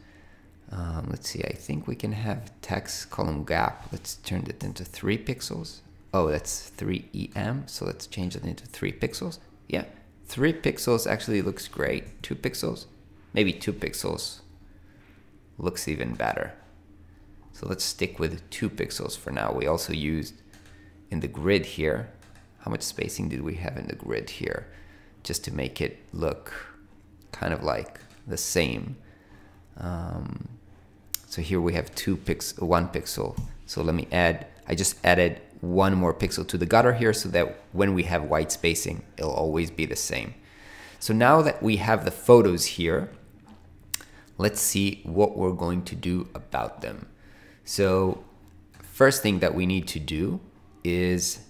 Let's see, I think we can have text column gap. Let's turn it into 3 pixels. Oh, that's 3 EM, so let's change it into 3 pixels. Yeah, 3 pixels actually looks great. 2 pixels, maybe 2 pixels looks even better. So let's stick with 2 pixels for now. We also used in the grid here, how much spacing did we have in the grid here? Just to make it look kind of like the same. So here we have 1 pixel. So let me add, I just added 1 more pixel to the gutter here so that when we have white spacing, it'll always be the same. So now that we have the photos here, let's see what we're going to do about them. So first thing that we need to do is,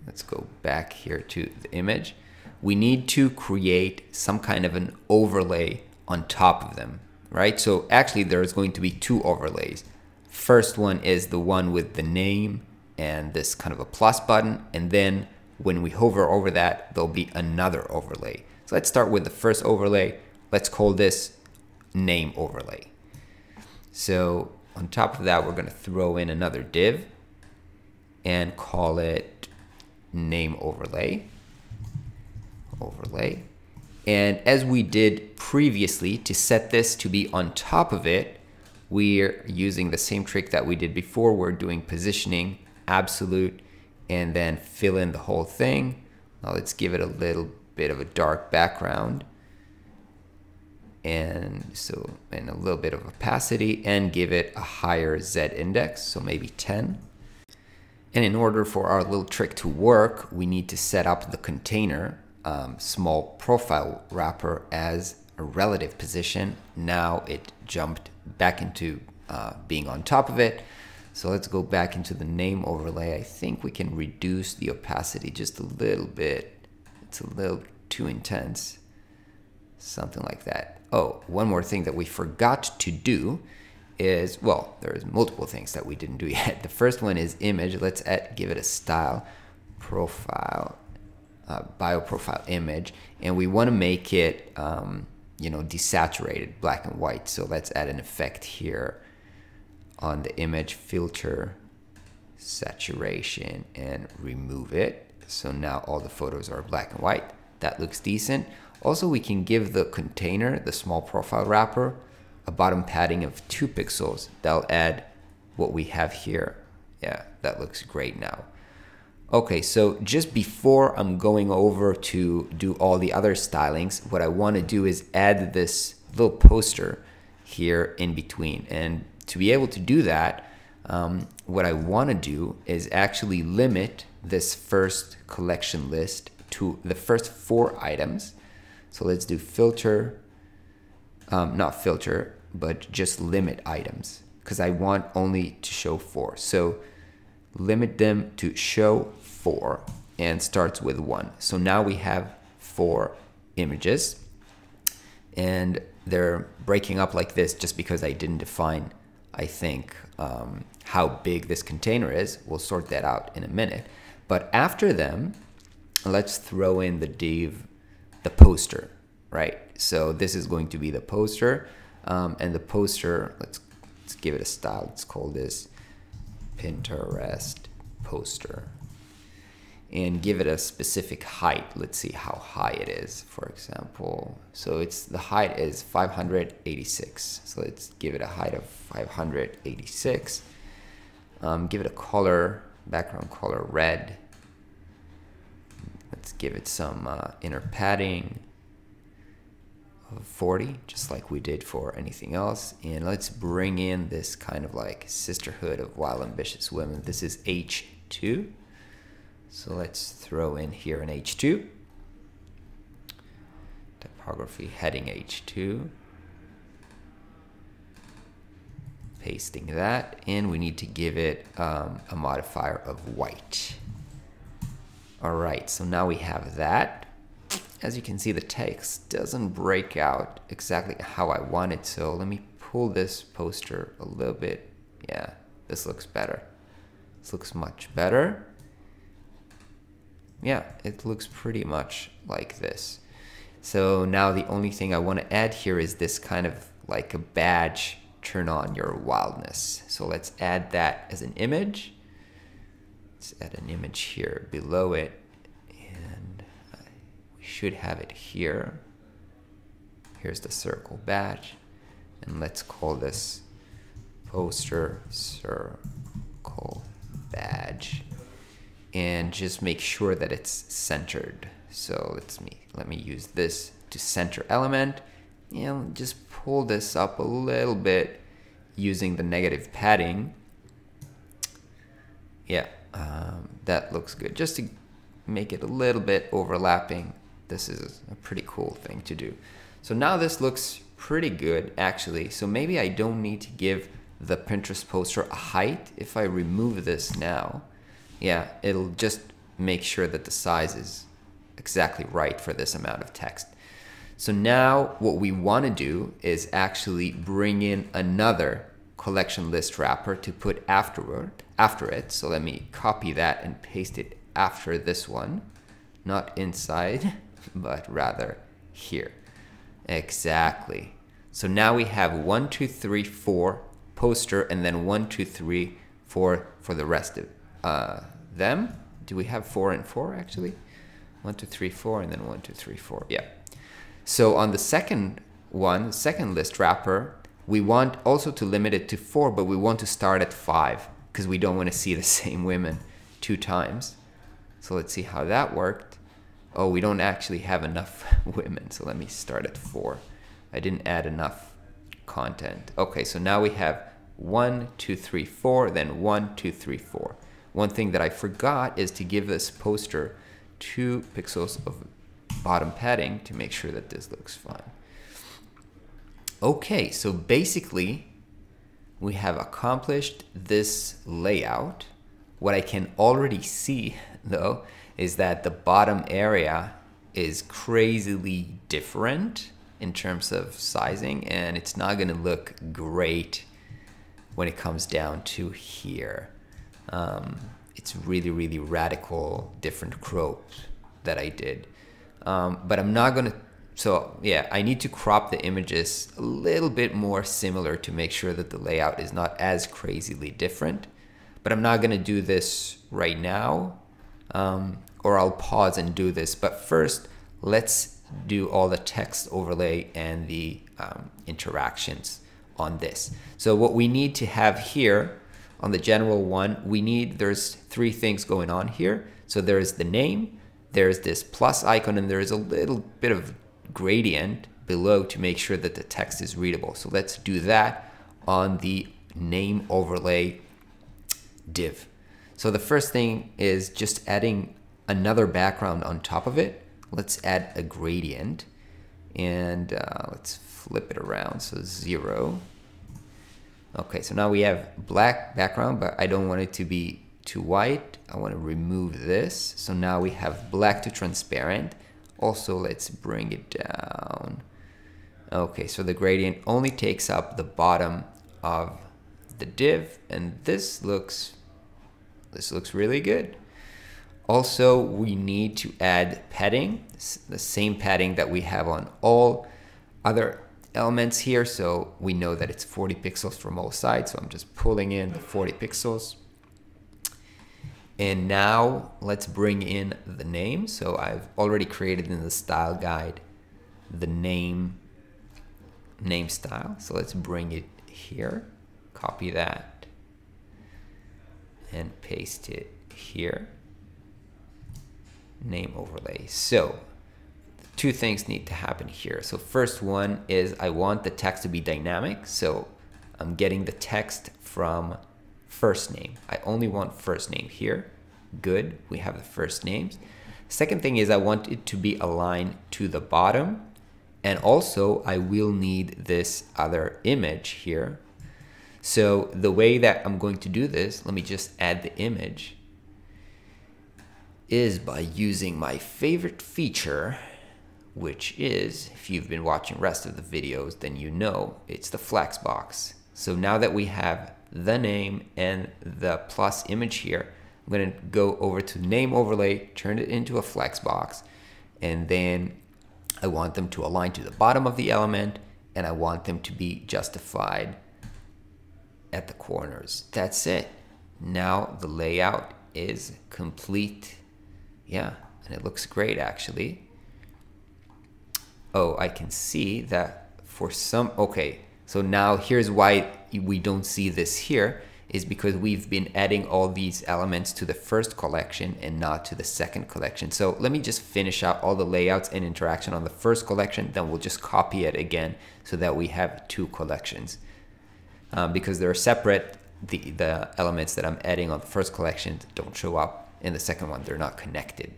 let's go back here to the image. We need to create some kind of an overlay on top of them, right? So actually there's going to be 2 overlays. First one is the one with the name and this kind of a plus button, and then when we hover over that, there'll be another overlay. So let's start with the first overlay. Let's call this name overlay. So on top of that, we're going to throw in another div and call it name overlay. And as we did previously, to set this to be on top of it, we're using the same trick that we did before. We're doing positioning, absolute, and then fill in the whole thing. Now let's give it a little bit of a dark background, and a little bit of opacity, and give it a higher Z index, so maybe 10. And in order for our little trick to work, we need to set up the container small profile wrapper as a relative position. Now it jumped back into being on top of it. So let's go back into the name overlay. I think we can reduce the opacity just a little bit. It's a little too intense. Something like that. Oh, one more thing that we forgot to do is, well, there's multiple things that we didn't do yet. The first one is image. Let's give it a style, profile, bio profile image, and we want to make it, desaturated, black and white. So let's add an effect here on the image, filter, saturation, and remove it. So now all the photos are black and white. That looks decent. Also, we can give the container, the small profile wrapper, a bottom padding of 2 pixels. That'll add what we have here. Yeah, that looks great now. Okay, so just before I'm going over to do all the other stylings, what I want to do is add this little poster here in between. And to be able to do that, what I want to do is actually limit this first collection list to the first 4 items. So let's do filter, not filter, but just limit items because I want only to show 4. So limit them to show 4 and starts with 1. So now we have 4 images and they're breaking up like this just because I didn't define, I think, how big this container is. We'll sort that out in a minute. But after them, let's throw in the div, the poster, right? So this is going to be the poster, and the poster, let's give it a style. Let's call this Pinterest poster and give it a specific height. Let's see how high it is, for example. So the height is 586. So let's give it a height of 586. Give it a color, background color red. Let's give it some inner padding of 40, just like we did for anything else. And let's bring in this kind of like sisterhood of wild, ambitious women. This is H2. So let's throw in here an H2. Typography heading H2. Pasting that, and we need to give it a modifier of white. All right, so now we have that. As you can see, the text doesn't break out exactly how I want it. So let me pull this poster a little bit. Yeah, this looks better. This looks much better. Yeah, it looks pretty much like this. So now the only thing I want to add here is this kind of like a badge, turn on your wildness. So let's add that as an image. Let's add an image here below it, and we should have it here. Here's the circle badge, and let's call this poster circle badge, and just make sure that it's centered. So let me use this to center element, and just pull this up a little bit using the negative padding. Yeah, that looks good. Just to make it a little bit overlapping, this is a pretty cool thing to do. So now this looks pretty good, actually. So maybe I don't need to give the Pinterest poster a height. If I remove this now, yeah, it'll just make sure that the size is exactly right for this amount of text. So now what we want to do is actually bring in another collection list wrapper to put after it. So let me copy that and paste it after this one, not inside, but rather here. Exactly. So now we have 1, 2, 3, 4 poster, and then 1, 2, 3, 4 for the rest of them. Do we have 4 and 4 actually? 1, 2, 3, 4, and then 1, 2, 3, 4. Yeah. So on the second one, second list wrapper, we want also to limit it to 4, but we want to start at 5 because we don't want to see the same women 2 times. So let's see how that worked. Oh, we don't actually have enough women. So let me start at 4. I didn't add enough content. Okay, so now we have 1, 2, 3, 4, then 1, 2, 3, 4. One thing that I forgot is to give this poster 2 pixels of bottom padding to make sure that this looks fine. Okay, so basically we have accomplished this layout. What I can already see though is that the bottom area is crazily different in terms of sizing, and it's not going to look great when it comes down to here. It's really radical different crops that I did. But I'm not gonna, so yeah, I need to crop the images a little bit more similar to make sure that the layout is not as crazily different. But I'm not gonna do this right now, or I'll pause and do this. But first, let's do all the text overlay and the interactions on this. So what we need to have here on the general one, there's 3 things going on here. So there's the name, there's this plus icon, and there's a little bit of gradient below to make sure that the text is readable. So let's do that on the name overlay div. So the first thing is just adding another background on top of it. Let's add a gradient, and let's flip it around, so 0. Okay, so now we have black background, but I don't want it to be too white. I want to remove this. So now we have black to transparent. Also, let's bring it down. Okay, so the gradient only takes up the bottom of the div, and this looks really good. Also, we need to add padding, the same padding that we have on all other elements here. So we know that it's 40 pixels from all sides. So I'm just pulling in the 40 pixels. And now let's bring in the name. So I've already created in the style guide the name style. So let's bring it here, copy that and paste it here. Name overlay. So two things need to happen here. So first one is I want the text to be dynamic. So I'm getting the text from first name. I only want first name here. Good, we have the first names. Second thing is I want it to be aligned to the bottom. And also I will need this other image here. So the way that I'm going to do this, let me just add the image, is by using my favorite feature, which is, if you've been watching the rest of the videos, then you know it's the flex box. So now that we have the name and the plus image here, I'm going to go over to name overlay, turn it into a flex box, and then I want them to align to the bottom of the element, and I want them to be justified at the corners. That's it. Now the layout is complete. Yeah, and it looks great actually. Oh, I can see that for some, okay, so now here's why we don't see this here, is because we've been adding all these elements to the first collection and not to the second collection. So let me just finish out all the layouts and interaction on the first collection, then we'll just copy it again so that we have two collections. Because they're separate, the elements that I'm adding on the first collection don't show up in the second one, they're not connected.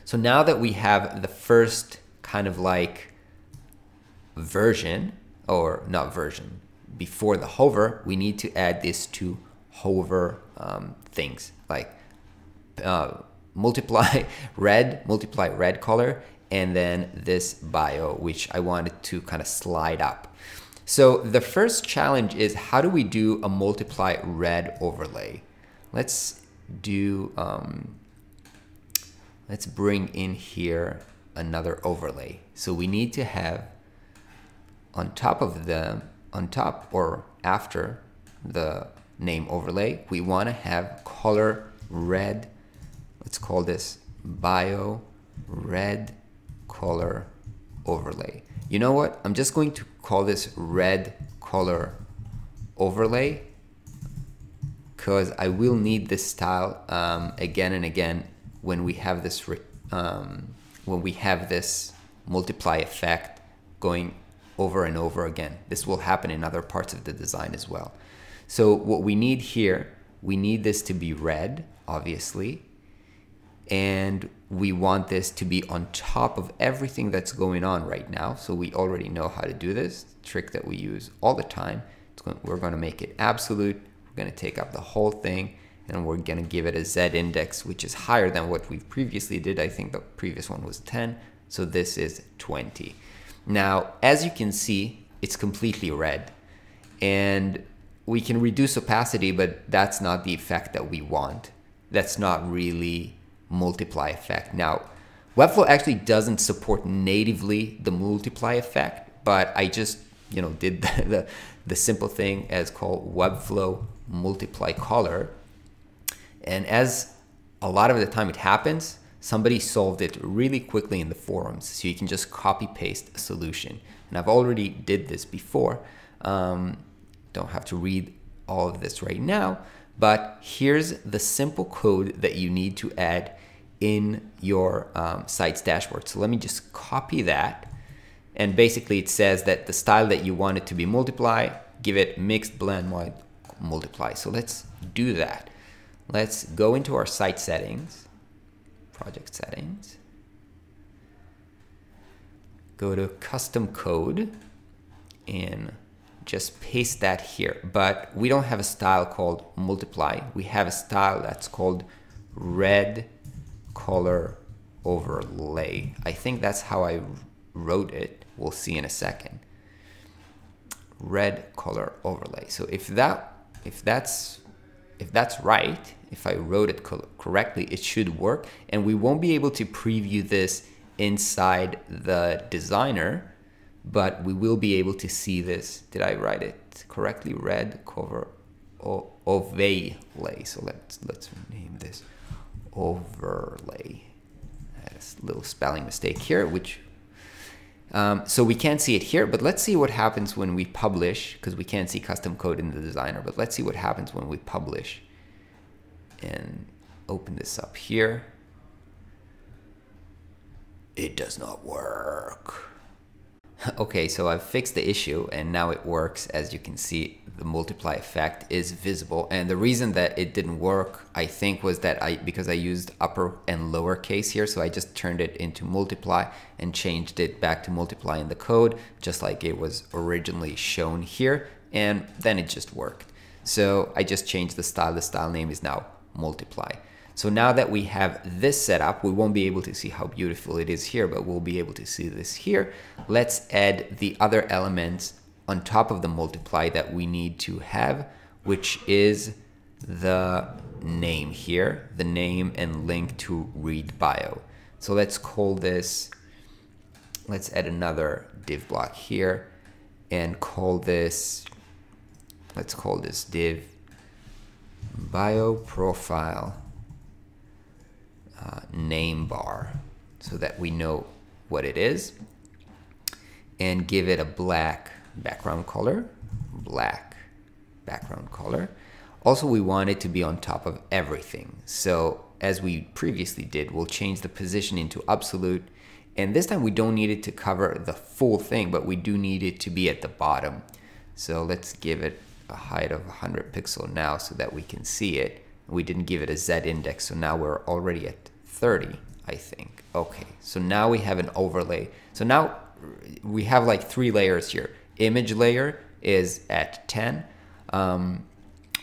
So now that we have the first kind of like version, or not version, before the hover, we need to add these two hover things, like multiply red color, and then this bio, which I wanted to kind of slide up. So the first challenge is, how do we do a multiply red overlay? Let's do, let's bring in here another overlay. So we need to have on top or after the name overlay, we want to have color red. Let's call this bio red color overlay. You know what? I'm just going to call this red color overlay because I will need this style again and again when we have this multiply effect going over and over again. This will happen in other parts of the design as well. So what we need here, we need this to be red, obviously, and we want this to be on top of everything that's going on right now. So we already know how to do this trick that we use all the time. We're going to make it absolute. We're going to take up the whole thing, and we're going to give it a Z index, which is higher than what we previously did. I think the previous one was 10. So this is 20. Now, as you can see, it's completely red, and we can reduce opacity, but that's not the effect that we want. That's not really multiply effect. Now, Webflow actually doesn't support natively the multiply effect, but I just, did the simple thing as called Webflow multiply color. And as a lot of the time it happens, somebody solved it really quickly in the forums, so you can just copy paste a solution. And I've already did this before. Don't have to read all of this right now, but here's the simple code that you need to add in your site's dashboard. So let me just copy that. And basically it says that the style that you want it to be multiply, give it mixed blend white multiply. So let's do that. Let's go into our site settings. Project settings, go to custom code and just paste that here. But we don't have a style called multiply. We have a style that's called red color overlay. I think that's how I wrote it. We'll see in a second. Red color overlay. So if that's right, if I wrote it correctly, it should work, and we won't be able to preview this inside the designer, but we will be able to see this. Did I write it correctly? Red color overlay. So let's name this overlay. That's a little spelling mistake here, which so we can't see it here, but let's see what happens when we publish, because we can't see custom code in the designer, but let's see what happens when we publish and open this up here. It does not work. Okay, so I've fixed the issue and now it works. As you can see, the multiply effect is visible. And the reason that it didn't work, I think, was that because I used upper and lower case here. So I just turned it into multiply and changed it back to multiply in the code, just like it was originally shown here. And then it just worked. So I just changed the style. The style name is now multiply. So now that we have this set up, we won't be able to see how beautiful it is here, but we'll be able to see this here. Let's add the other elements on top of the multiply that we need to have, which is the name here, the name and link to read bio. So let's call this, let's add another div block here and call this, let's call this div bio profile name bar, so that we know what it is, and give it a black background color. Also, we want it to be on top of everything. So as we previously did, we'll change the position into absolute, and this time we don't need it to cover the full thing, but we do need it to be at the bottom. So let's give it a height of 100 pixel now so that we can see it. We didn't give it a Z index, so now we're already at 30, I think. Okay, so now we have an overlay. So now we have like 3 layers here. Image layer is at 10.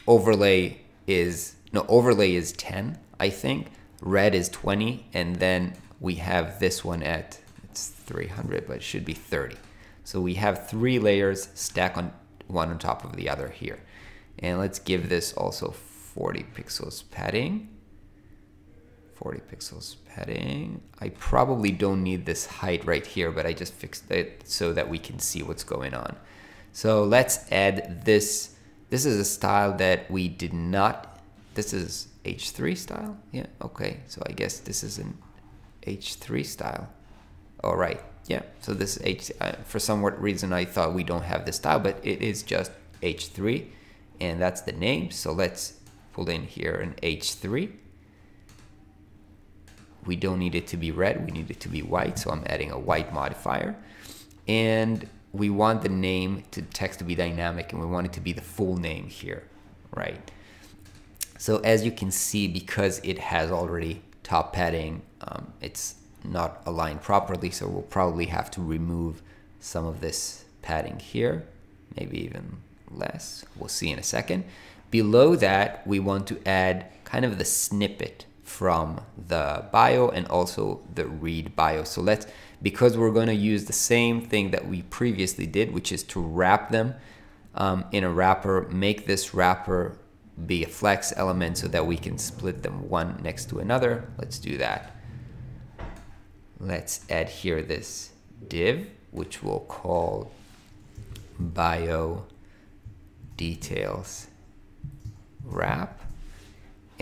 Overlay is 10, I think. Red is 20, and then we have this one at, it's 300, but it should be 30. So we have 3 layers stacked on one on top of the other here. And let's give this also 40 pixels padding. 40 pixels padding. I probably don't need this height right here, but I just fixed it so that we can see what's going on. So let's add this. This is a style that we did not, this is H3 style. Yeah, okay. So I guess this is an H3 style. All right, yeah. So this is H, for some reason I thought we don't have this style, but it is just H3 and that's the name. So let's pull in here an H3. We don't need it to be red, we need it to be white, so I'm adding a white modifier. And we want the name to text to be dynamic, and we want it to be the full name here, right? So as you can see, because it has already top padding, it's not aligned properly, so we'll probably have to remove some of this padding here, maybe even less. We'll see in a second. Below that, we want to add kind of the snippet from the bio and also the read bio. So let's, because we're going to use the same thing that we previously did, which is to wrap them in a wrapper, make this wrapper be a flex element so that we can split them one next to another. Let's do that. Let's add here this div, which we'll call bio details wrap.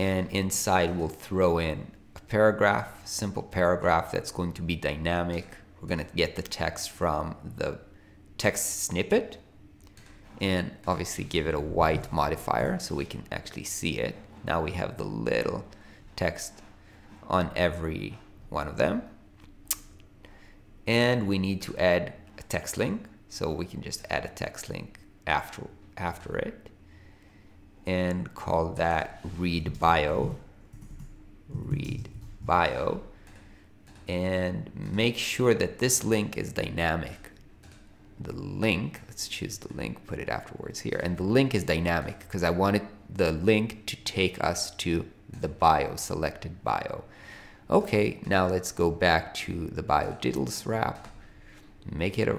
And inside we'll throw in a paragraph, simple paragraph that's going to be dynamic. We're going to get the text from the text snippet and obviously give it a white modifier so we can actually see it. Now we have the little text on every one of them. And we need to add a text link. So we can just add a text link after it. And call that read bio. and make sure that this link is dynamic. The link, let's choose the link, put it afterwards here, and the link is dynamic because I wanted the link to take us to the bio, selected bio. Okay, now let's go back to the bio details wrap, make it a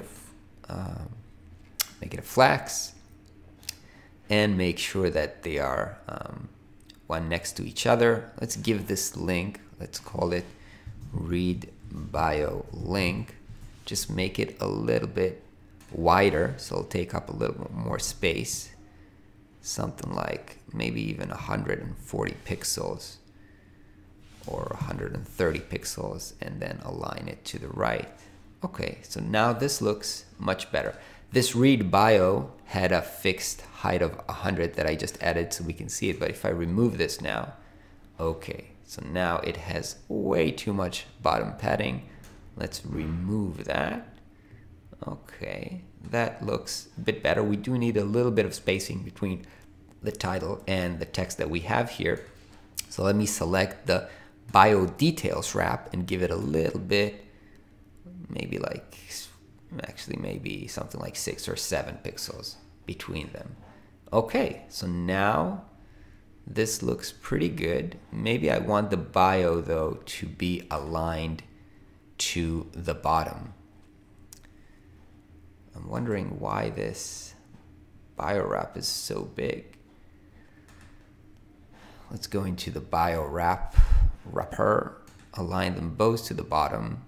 flex, and make sure that they are one next to each other. Let's give this link, let's call it read bio link. Just make it a little bit wider, so it'll take up a little bit more space. Something like maybe even 140 pixels or 130 pixels, and then align it to the right. Okay, so now this looks much better. This read bio had a fixed height of 100 that I just added so we can see it, but if I remove this now, okay, so now it has way too much bottom padding. Let's remove that. Okay, that looks a bit better. We do need a little bit of spacing between the title and the text that we have here. So let me select the bio details wrap and give it a little bit, maybe like, actually maybe something like 6 or 7 pixels between them. Okay, so now this looks pretty good. Maybe I want the bio though to be aligned to the bottom. I'm wondering why this bio wrap is so big. Let's go into the bio wrapper, align them both to the bottom.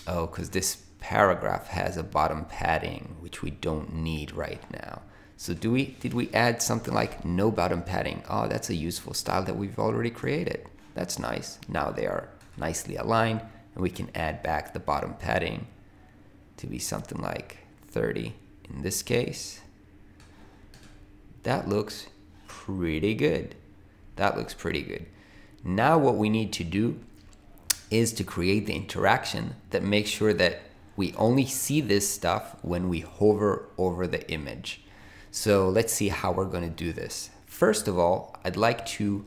Oh, because this paragraph has a bottom padding, which we don't need right now. So did we add something like no bottom padding? Oh, that's a useful style that we've already created. That's nice. Now they are nicely aligned, and we can add back the bottom padding to be something like 30 in this case. That looks pretty good. That looks pretty good. Now what we need to do is to create the interaction that makes sure that we only see this stuff when we hover over the image. So let's see how we're going to do this. First of all, I'd like to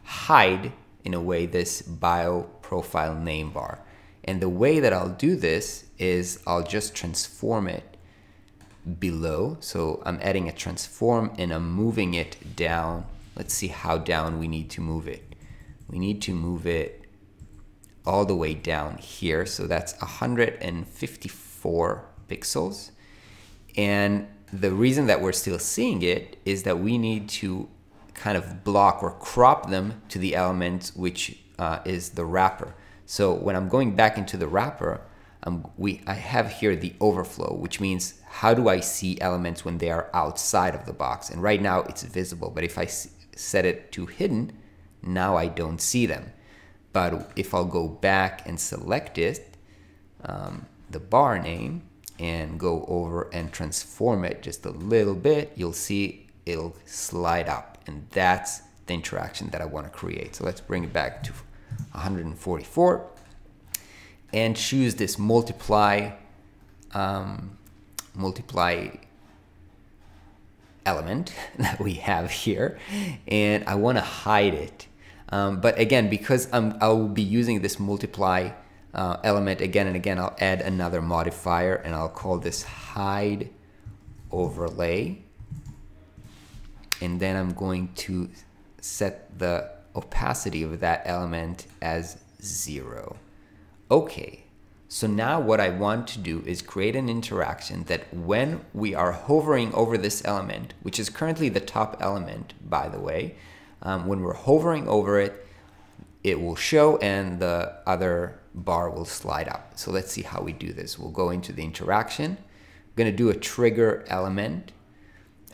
hide, in a way, this bio profile name bar. And the way that I'll do this is I'll just transform it below. So I'm adding a transform and I'm moving it down. Let's see how down we need to move it. We need to move it all the way down here. So that's 154 pixels. And the reason that we're still seeing it is that we need to kind of block or crop them to the element which is the wrapper. So when I'm going back into the wrapper, I have here the overflow, which means how do I see elements when they are outside of the box? And right now it's visible, but if I set it to hidden, now I don't see them. But if I'll go back and select it, the bar name, and go over and transform it just a little bit, you'll see it'll slide up. And that's the interaction that I want to create. So let's bring it back to 144 and choose this multiply element that we have here, and I want to hide it. But again, because I'll be using this multiply element again and again, I'll add another modifier and I'll call this hide overlay. And then I'm going to set the opacity of that element as 0. Okay, so now what I want to do is create an interaction that when we are hovering over this element, which is currently the top element, by the way, when we're hovering over it, it will show and the other bar will slide up. So let's see how we do this. We'll go into the interaction. I'm going to do a trigger element,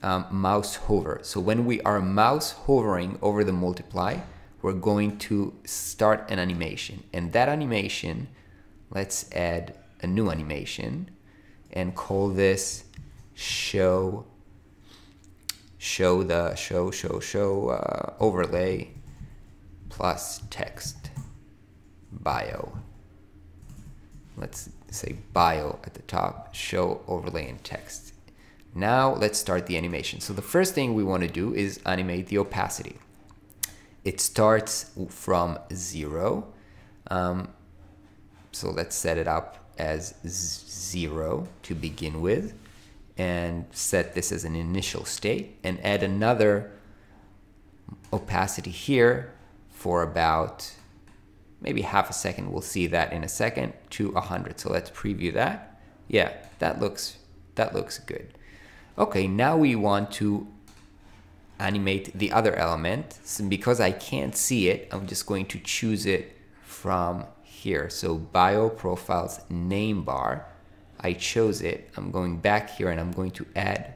mouse hover. So when we are mouse hovering over the multiply, we're going to start an animation. And that animation, let's add a new animation and call this show overlay plus text bio. Let's say bio at the top, show overlay and text. Now let's start the animation. So the first thing we want to do is animate the opacity. It starts from 0. So let's set it up as 0 to begin with, and set this as an initial state, and add another opacity here for about maybe half a second. We'll see that in a second, to 100. So let's preview that. Yeah, that looks good. Okay, now we want to animate the other element. So because I can't see it, I'm just going to choose it from here. So bio profiles name bar, I chose it. I'm going back here and I'm going to add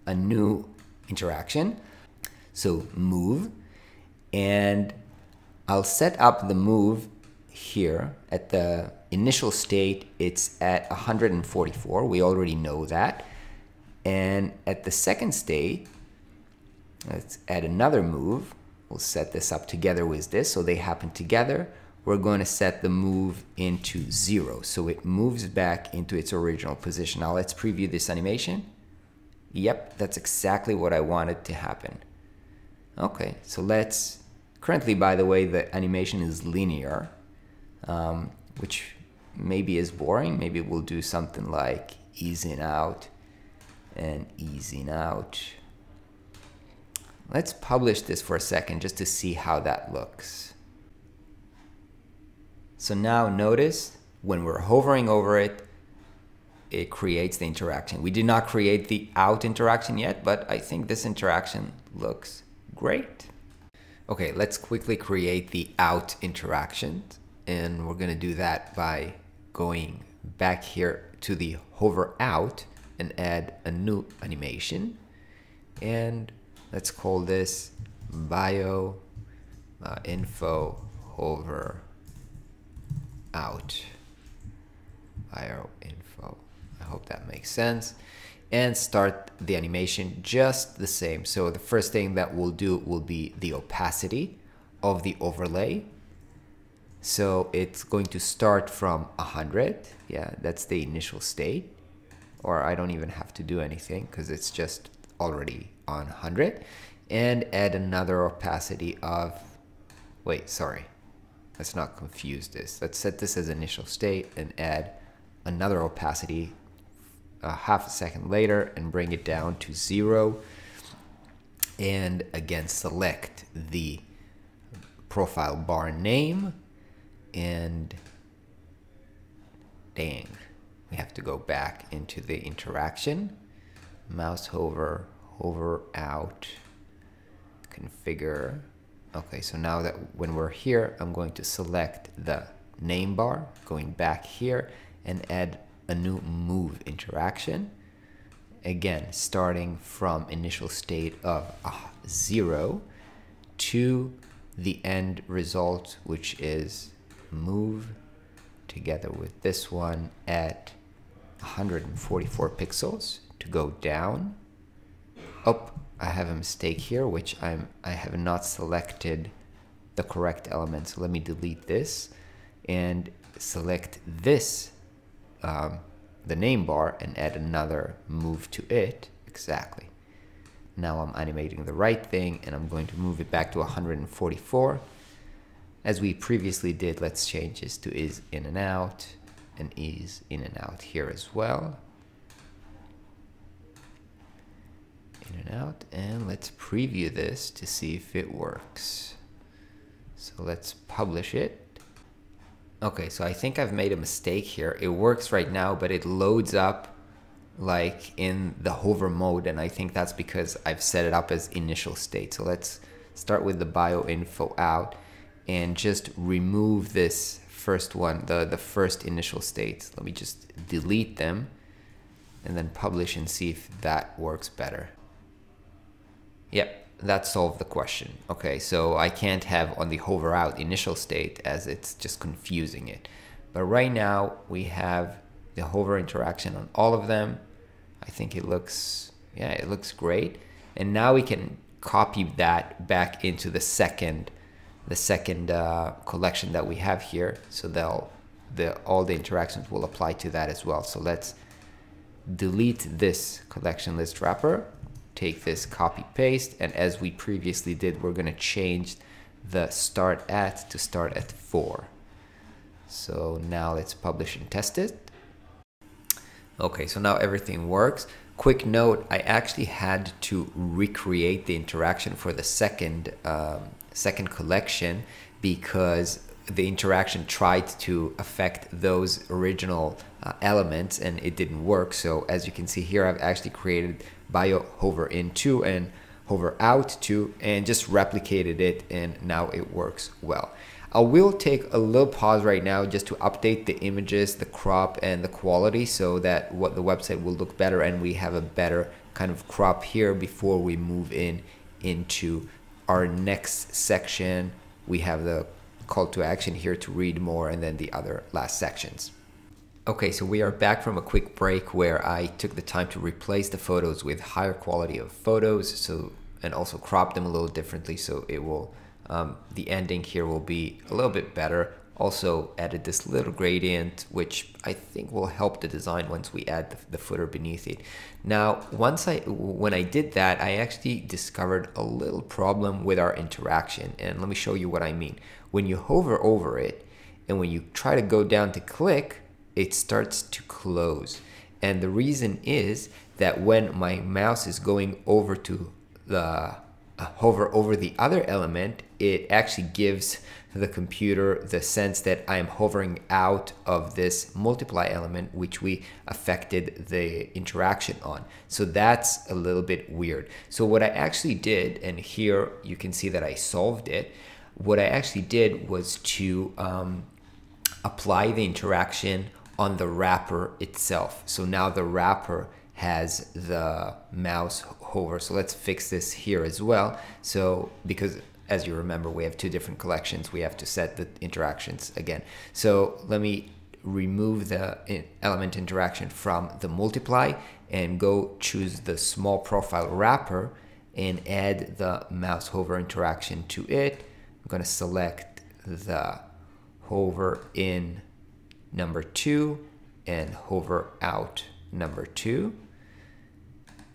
a new interaction. So move, and I'll set up the move here. At the initial state, it's at 144. We already know that. And at the second state, let's add another move. We'll set this up together with this, so they happen together. We're going to set the move into 0, so it moves back into its original position. Now let's preview this animation. Yep, that's exactly what I wanted to happen. Okay, so let's, currently, by the way, the animation is linear, which maybe is boring. Maybe we'll do something like easing out and easing out. Let's publish this for a second just to see how that looks. So now notice when we're hovering over it, it creates the interaction. We did not create the out interaction yet, but I think this interaction looks great. Okay, let's quickly create the out interaction, and we're gonna do that by going back here to the hover out and add a new animation, and let's call this bio info hover out. Bio info. I hope that makes sense. And start the animation just the same. So the first thing that we'll do will be the opacity of the overlay. So it's going to start from 100. Yeah, that's the initial state. Or I don't even have to do anything because it's just already on 100. And add another opacity of, wait, sorry. Let's not confuse this. Let's set this as initial state and add another opacity half a second later and bring it down to 0. And again, select the profile bar name, and dang, we have to go back into the interaction. Mouse hover, hover out, configure. Okay, so now that when we're here, I'm going to select the name bar, going back here, and add a new move interaction. Again, starting from initial state of 0 to the end result, which is move together with this one at 144 pixels to go down, up. I have a mistake here, which I have not selected the correct element. So let me delete this and select this, the name bar, and add another move to it. Exactly. Now I'm animating the right thing, and I'm going to move it back to 144. As we previously did, let's change this to is in and out, and is in and out here as well. In and out, and let's preview this to see if it works. So let's publish it. Okay, so I think I've made a mistake here. It works right now, but it loads up like in the hover mode, and I think that's because I've set it up as initial state. So let's start with the bio info out and just remove this first one, the first initial states. Let me just delete them and then publish and see if that works better. Yep, that solved the question. Okay, so I can't have on the hover out initial state as it's just confusing it. But right now we have the hover interaction on all of them. I think it looks, yeah, it looks great. And now we can copy that back into the second collection that we have here. So all the interactions will apply to that as well. So let's delete this collection list wrapper. Take this, copy paste, and as we previously did, we're going to change the start at to start at 4. So now let's publish and test it. Okay, so now everything works. Quick note, I actually had to recreate the interaction for the second collection because the interaction tried to affect those original elements and it didn't work. So as you can see here, I've actually created bio hover in 2 and hover out 2 and just replicated it, and now it works well. I will take a little pause right now just to update the images, the crop, and the quality so that what the website will look better and we have a better kind of crop here before we move into our next section. We have the call to action here to read more, and then the other last sections. Okay, so we are back from a quick break where I took the time to replace the photos with higher quality of photos, and also crop them a little differently so it will the ending here will be a little bit better. Also added this little gradient, which I think will help the design once we add the footer beneath it. Now, when I did that, I actually discovered a little problem with our interaction, and let me show you what I mean. When you hover over it, and when you try to go down to click, it starts to close. And the reason is that when my mouse is going over to the hover over the other element, it actually gives the computer the sense that I am hovering out of this multiply element, which we affected the interaction on. So that's a little bit weird. So what I actually did, and here you can see that I solved it, what I actually did was to apply the interaction on the wrapper itself. So now the wrapper has the mouse hover. So let's fix this here as well. So because as you remember, we have two different collections, we have to set the interactions again. So let me remove the element interaction from the multiply and go choose the small profile wrapper and add the mouse hover interaction to it. I'm going to select the hover in number 2 and hover out number 2.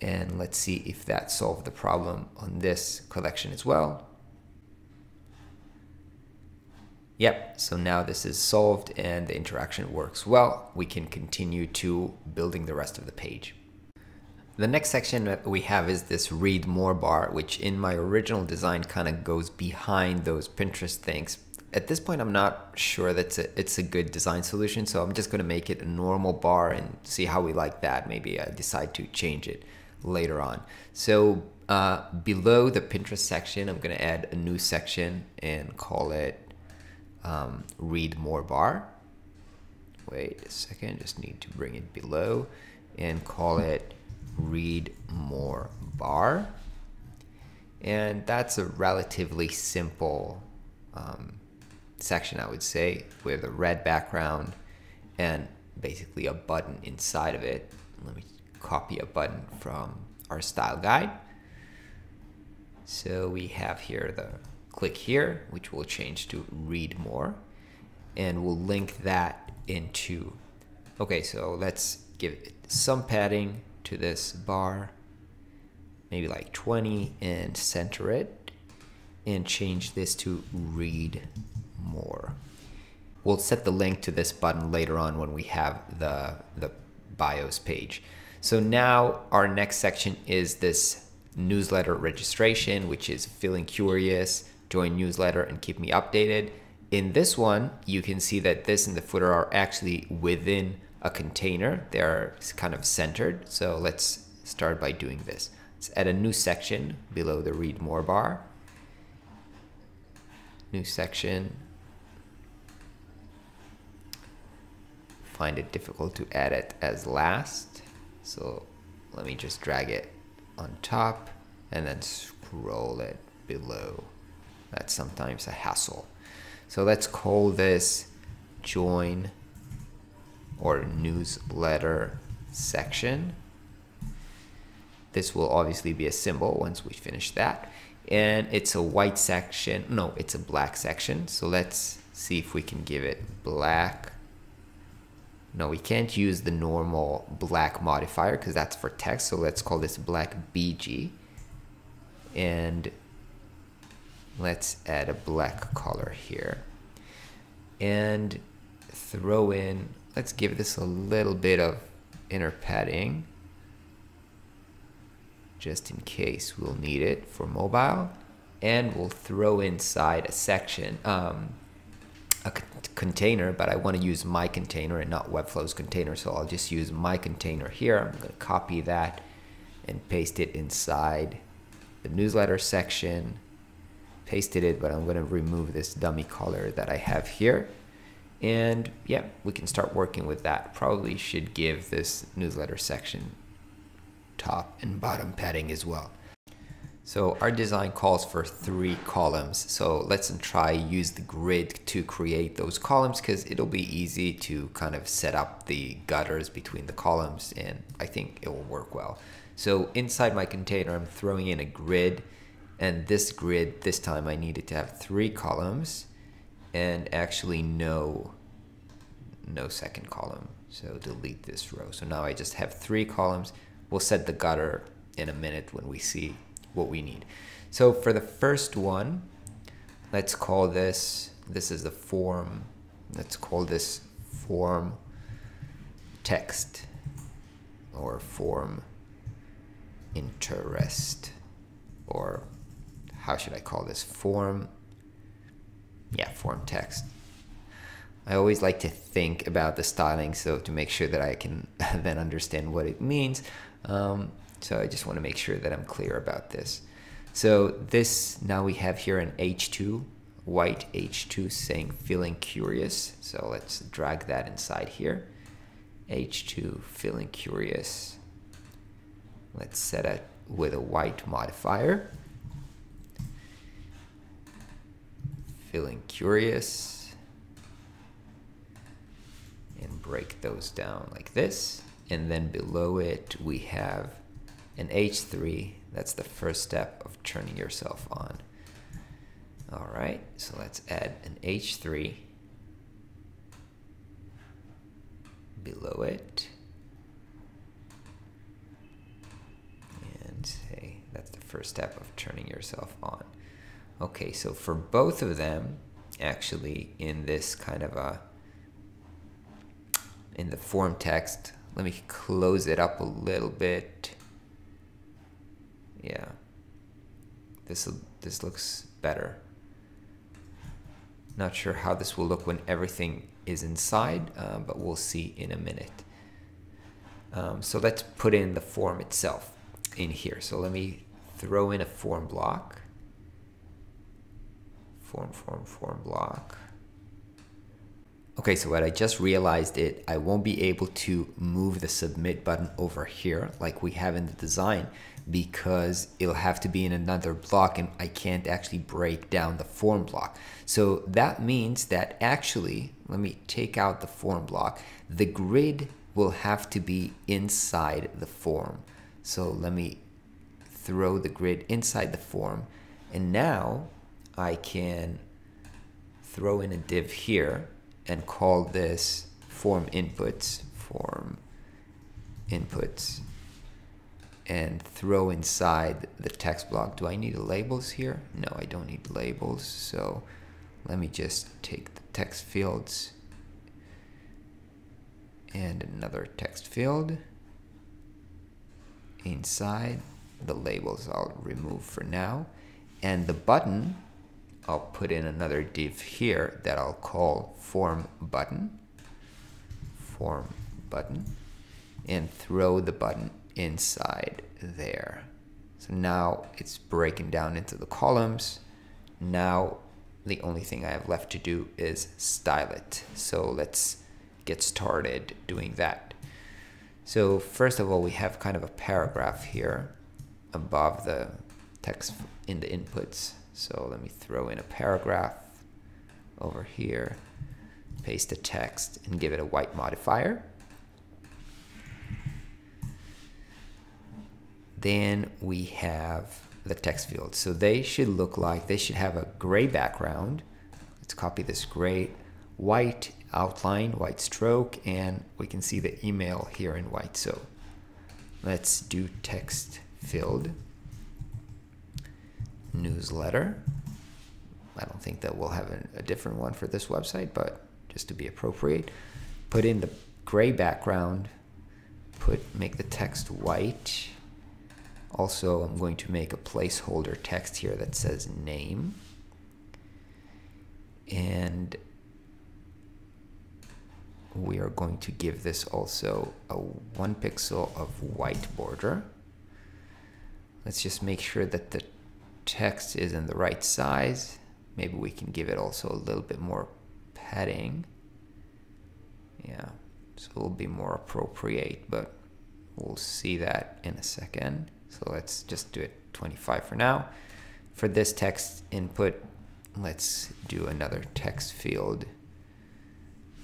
And let's see if that solved the problem on this collection as well. Yep, so now this is solved and the interaction works well. We can continue to building the rest of the page. The next section that we have is this read more bar, which in my original design kind of goes behind those Pinterest things. At this point, I'm not sure that it's a good design solution, so I'm just going to make it a normal bar and see how we like that. Maybe I decide to change it later on. So below the Pinterest section, I'm going to add a new section and call it read more bar. Wait a second, just need to bring it below and call it read more bar. And that's a relatively simple section, I would say, with a red background and basically a button inside of it. Let me copy a button from our style guide. So we have here the click here, which will change to read more, and we'll link that into, okay, so let's give it some padding to this bar, maybe like 20, and center it and change this to read more. We'll set the link to this button later on when we have the BIOS page. So now our next section is this newsletter registration, which is feeling curious, join newsletter and keep me updated. In this one, you can see that this and the footer are actually within a container. They're kind of centered. So let's start by doing this. Let's add a new section below the read more bar. New section. Find it difficult to add it as last. So let me just drag it on top and then scroll it below. That's sometimes a hassle. So let's call this join or newsletter section. This will obviously be a symbol once we finish that. And it's a white section. No, it's a black section. So let's see if we can give it black. No, we can't use the normal black modifier because that's for text. So let's call this black BG. And let's add a black color here. And throw in, let's give this a little bit of inner padding, just in case we'll need it for mobile. And we'll throw inside a section, container, but I want to use my container and not Webflow's container, so I'll just use my container here. I'm going to copy that and paste it inside the newsletter section. Pasted it, but I'm going to remove this dummy color that I have here. And yeah, we can start working with that. Probably should give this newsletter section top and bottom padding as well. So our design calls for 3 columns. So let's try use the grid to create those columns, because it'll be easy to kind of set up the gutters between the columns, and I think it will work well. So inside my container, I'm throwing in a grid, and this grid, this time I needed to have 3 columns and actually no second column. So delete this row. So now I just have 3 columns. We'll set the gutter in a minute when we see what we need. So for the first one, let's call this is the form. Let's call this form text, or form interest, or how should I call this? Form text. I always like to think about the styling, so to make sure that I can then understand what it means. So I just want to make sure that I'm clear about this. So this, now we have here an H2, white H2 saying feeling curious. So let's drag that inside here. H2 feeling curious. Let's set it with a white modifier. Feeling curious. And break those down like this. And then below it we have an H3. That's the first step of turning yourself on. All right, so let's add an H3 below it. And say that's the first step of turning yourself on. Okay, so for both of them, actually in this kind of in the form text, let me close it up a little bit. Yeah, this looks better. Not sure how this will look when everything is inside, but we'll see in a minute. So let's put in the form itself in here. So let me throw in a form block. Form block. Okay, so what I just realized I won't be able to move the submit button over here like we have in the design, because it'll have to be in another block and I can't actually break down the form block. So that means that actually, let me take out the form block. The grid will have to be inside the form. So let me throw the grid inside the form, and now I can throw in a div here and call this form inputs, and throw inside the text block. Do I need labels here? No, I don't need labels. So let me just take the text fields and another text field. Inside the labels I'll remove for now. And the button, I'll put in another div here that I'll call form button, and throw the button inside there. So now it's breaking down into the columns. Now the only thing I have left to do is style it. So let's get started doing that. So first of all, we have kind of a paragraph here above the text in the inputs. So let me throw in a paragraph over here, paste the text and give it a white modifier. Then we have the text fields. So they should look like, they should have a gray background. Let's copy this gray, white outline, white stroke, and we can see the email here in white. So let's do text field, newsletter. I don't think that we'll have a different one for this website, but just to be appropriate. Put in the gray background, make the text white. Also, I'm going to make a placeholder text here that says name. And we are going to give this also a 1 pixel of white border. Let's just make sure that the text is in the right size. Maybe we can give it also a little bit more padding. Yeah, so it'll be more appropriate, but we'll see that in a second. So let's just do it 25 for now. For this text input, let's do another text field.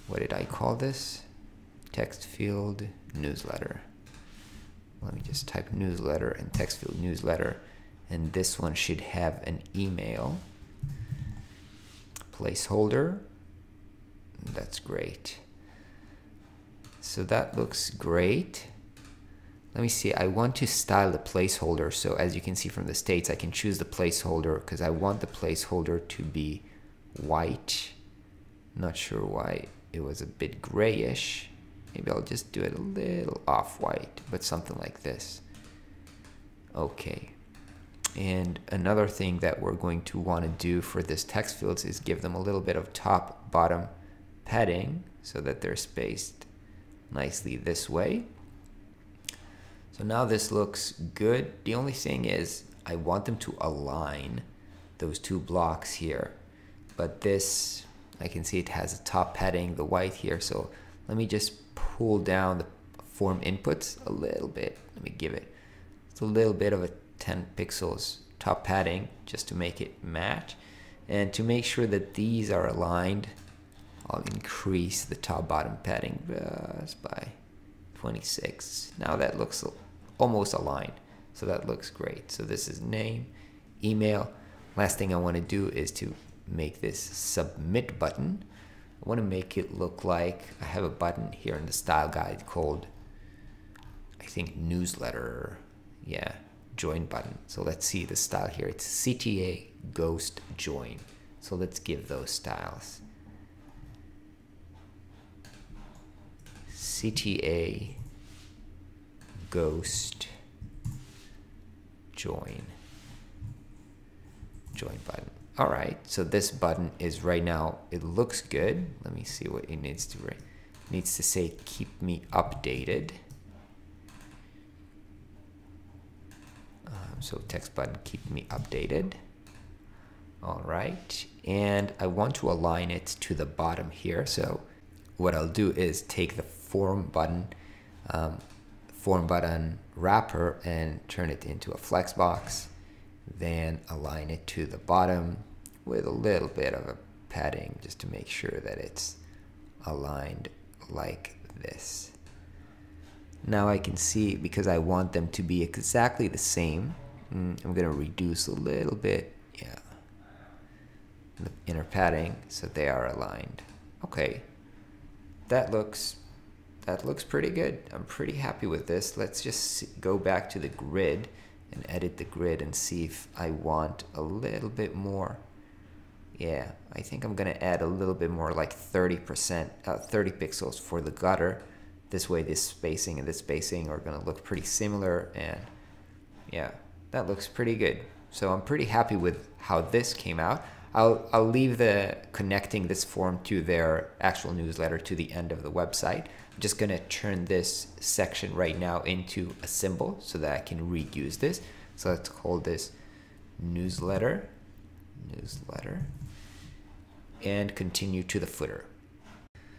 What did I call this? Text field newsletter. Let me just type newsletter and text field newsletter. And this one should have an email placeholder. That's great. So that looks great. Let me see, I want to style the placeholder. So as you can see from the states, I can choose the placeholder because I want the placeholder to be white. Not sure why it was a bit grayish. Maybe I'll just do it a little off-white, but something like this. Okay. And another thing that we're going to want to do for this text fields is give them a little bit of top-bottom padding so that they're spaced nicely this way. So now this looks good. The only thing is I want them to align those two blocks here. But this, I can see it has a top padding, the white here. So let me just pull down the form inputs a little bit. Let me give it a little bit of a 10 pixels top padding just to make it match. And to make sure that these are aligned, I'll increase the top bottom padding by 26. Now that looks almost aligned. So that looks great. So this is name, email. Last thing I want to do is to make this submit button. I want to make it look like I have a button here in the style guide called, I think, newsletter. Yeah, join button. So let's see the style here. It's CTA ghost join. So let's give those styles. CTA ghost join button. All right, so this button is right now, it looks good. Let me see what it needs to it needs to say keep me updated. So text button, keep me updated. All right, and I want to align it to the bottom here. So what I'll do is take the form button wrapper and turn it into a flex box, then align it to the bottom with a little bit of a padding just to make sure that it's aligned like this. Now I can see, because I want them to be exactly the same, I'm going to reduce a little bit, yeah, the inner padding so they are aligned. Okay, that looks pretty good. I'm pretty happy with this. Let's just go back to the grid and edit the grid and see if I want a little bit more. Yeah, I think I'm gonna add a little bit more, like 30 pixels for the gutter. This way this spacing and this spacing are gonna look pretty similar, and yeah, that looks pretty good. So I'm pretty happy with how this came out. I'll leave the connecting this form to their actual newsletter to the end of the website. I'm just gonna turn this section right now into a symbol so that I can reuse this. So let's call this newsletter, and continue to the footer.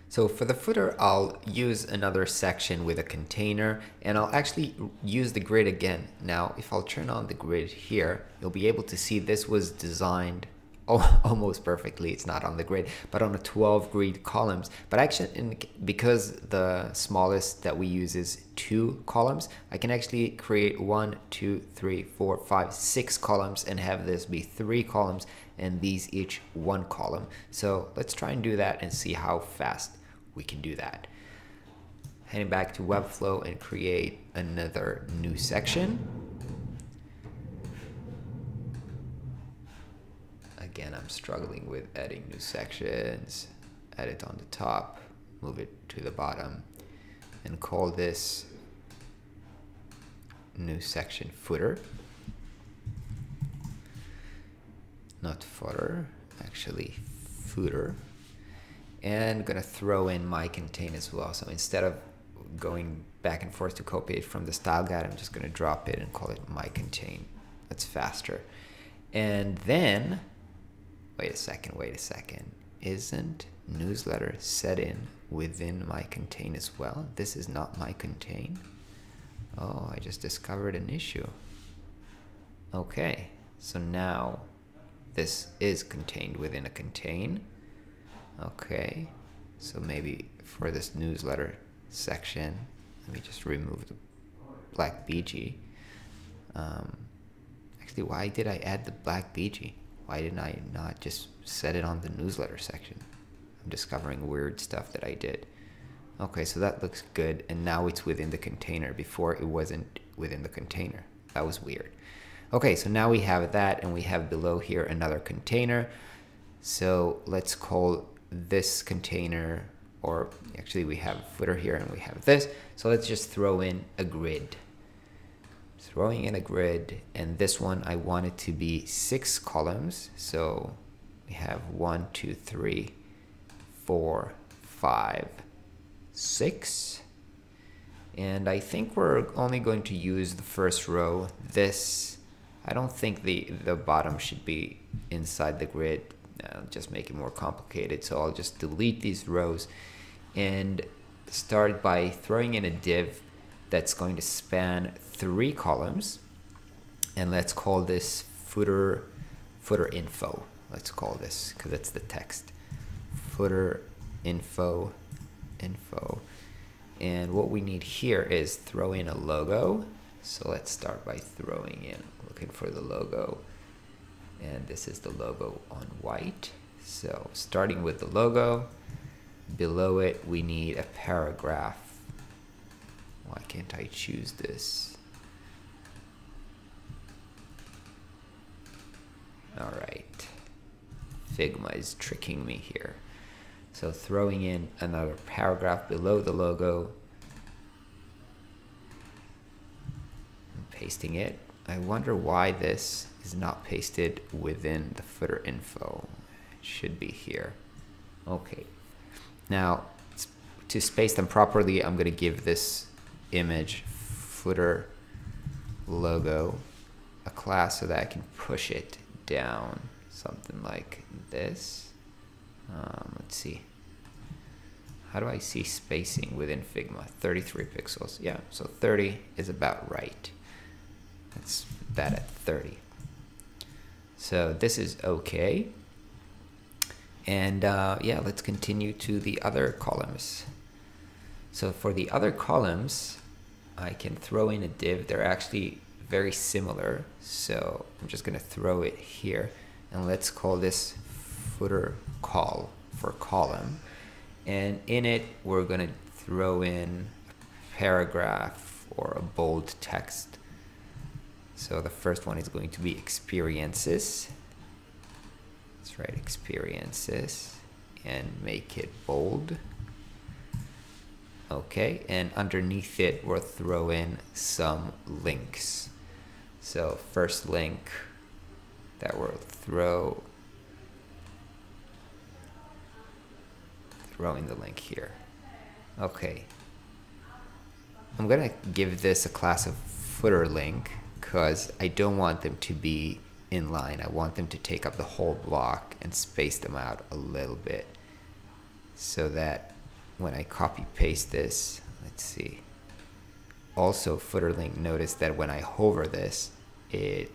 So for the footer, I'll use another section with a container, and I'll actually use the grid again. Now, if I'll turn on the grid here, you'll be able to see this was designed almost perfectly. It's not on the grid, but on a 12 grid columns. But actually, because the smallest that we use is 2 columns, I can actually create 1, 2, 3, 4, 5, 6 columns and have this be 3 columns and these each 1 column. So let's try and do that and see how fast we can do that. Heading back to Webflow and create another new section. Again, I'm struggling with adding new sections. add it on the top, move it to the bottom, and call this new section footer. Not footer, actually footer. And gonna throw in my contain as well. So instead of going back and forth to copy it from the style guide, I'm just gonna drop it and call it my contain. That's faster. And then, wait a second. Isn't newsletter set in within my contain as well? This is not my contain. Oh, I just discovered an issue. Okay, so now this is contained within a contain. Okay, so maybe for this newsletter section, let me just remove the black BG. Actually, why did I add the black BG? Why didn't I not just set it on the newsletter section? I'm discovering weird stuff that I did. Okay, so that looks good, and now it's within the container. Before it wasn't within the container. That was weird. Okay, so now we have that, and we have below here another container. So let's call this container, or actually we have a footer here and we have this. So let's just throw in a grid. Throwing in a grid, and this one I want it to be 6 columns. So we have 1, 2, 3, 4, 5, 6. And I think we're only going to use the first row. This, I don't think the bottom should be inside the grid. Just make it more complicated. So I'll just delete these rows and start by throwing in a div that's going to span 3 columns, and let's call this footer info. Let's call this, because it's the text, footer info. And what we need here is throw in a logo. So let's start by looking for the logo, and this is the logo on white. So starting with the logo, below it we need a paragraph. Why can't I choose this? All right, Figma is tricking me here. So throwing in another paragraph below the logo, and pasting it. I wonder why this is not pasted within the footer info. It should be here. Okay, now to space them properly, I'm gonna give this image footer logo a class so that I can push it down, something like this. Let's see, how do I see spacing within Figma? 33 pixels. Yeah, so 30 is about right. Let's put that at 30. So this is okay. And yeah, let's continue to the other columns. So for the other columns, I can throw in a div. They're actually very similar. So I'm just gonna throw it here, and let's call this footer call for column. And in it, we're gonna throw in a paragraph or a bold text. So the first one is going to be experiences. Let's write experiences and make it bold. Okay, and underneath it, we'll throw in some links. So first link that we'll throw in the link here. Okay, I'm gonna give this a class of footer link because I don't want them to be in line. I want them to take up the whole block and space them out a little bit so that when I copy paste this, let's see. Also footer link, notice that when I hover this, it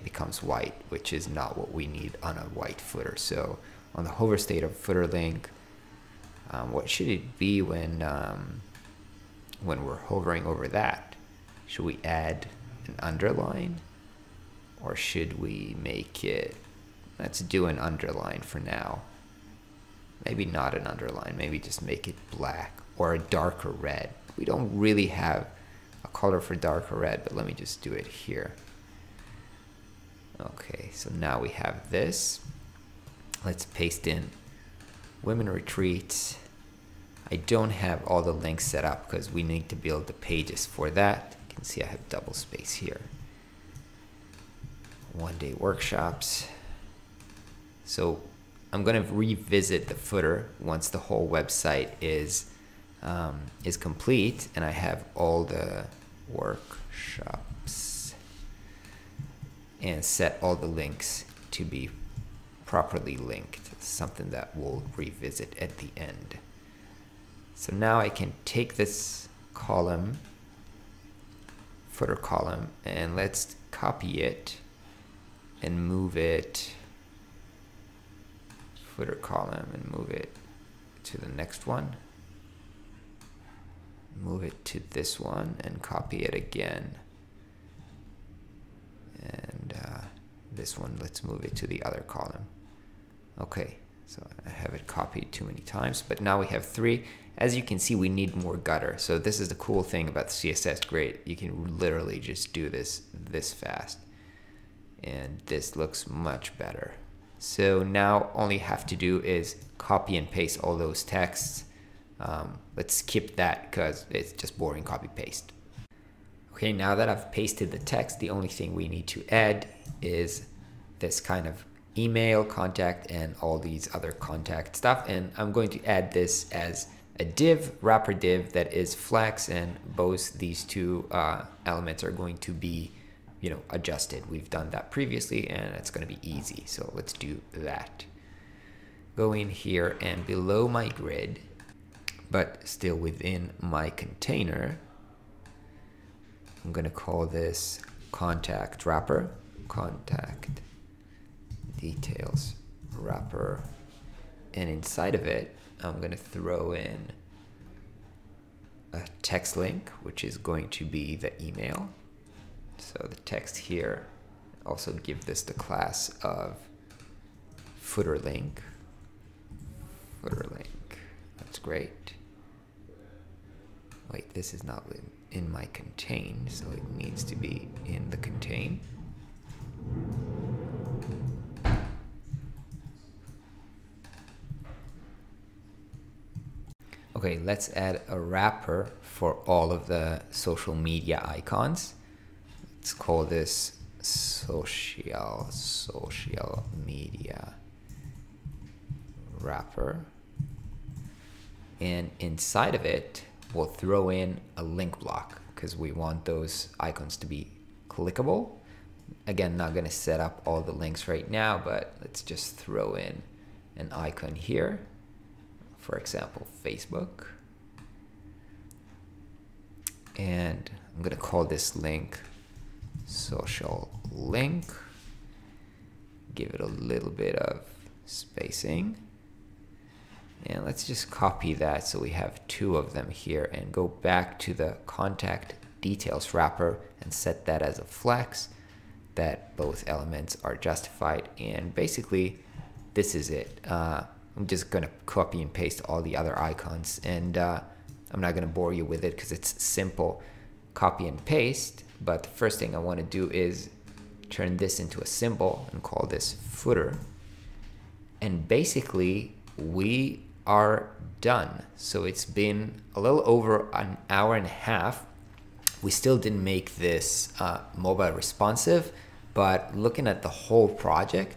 becomes white, which is not what we need on a white footer. So on the hover state of footer link, what should it be when we're hovering over that? Should we add an underline, or should we make it, let's do an underline for now. Maybe not an underline, maybe just make it black or a darker red. We don't really have a color for darker red, but let me just do it here. Okay, so now we have this. Let's paste in women retreats. I don't have all the links set up because we need to build the pages for that. You can see I have double space here. 1-day workshops. So I'm going to revisit the footer once the whole website is complete and I have all the workshops, and set all the links to be properly linked. Something that we'll revisit at the end. So now I can take this column, footer column, and let's copy it and move it, footer column, and move it to the next one. Move it to this one and copy it again. And this one, let's move it to the other column. Okay, so I have it copied too many times, but now we have 3. As you can see, we need more gutter. So this is the cool thing about the CSS Grid. You can literally just do this fast. And this looks much better. So now all you have to do is copy and paste all those texts. Let's skip that because it's just boring copy paste. Okay, now that I've pasted the text, the only thing we need to add is this kind of email, contact, and all these other contact stuff. And I'm going to add this as a div, wrapper div that is flex, and both these two elements are going to be, adjusted. We've done that previously and it's going to be easy. So let's do that. Go in here and below my grid, but still within my container, I'm going to call this contact wrapper, contact details wrapper, and inside of it I'm going to throw in a text link, which is going to be the email. So the text here, also give this the class of footer link. Footer link, that's great. Wait, this is not in my contain, so it needs to be in the contain. Okay, let's add a wrapper for all of the social media icons. Let's call this social media wrapper. And inside of it, we'll throw in a link block because we want those icons to be clickable. Again, not going to set up all the links right now, but let's just throw in an icon here. For example, Facebook. And I'm going to call this link social link. Give it a little bit of spacing. And let's just copy that so we have 2 of them here, and go back to the contact details wrapper and set that as a flex, that both elements are justified. And basically this is it. I'm just going to copy and paste all the other icons, and I'm not going to bore you with it because it's simple copy and paste. But the first thing I want to do is turn this into a symbol and call this footer. And basically we are done. So it's been a little over an hour and a half. We still didn't make this mobile responsive, but looking at the whole project,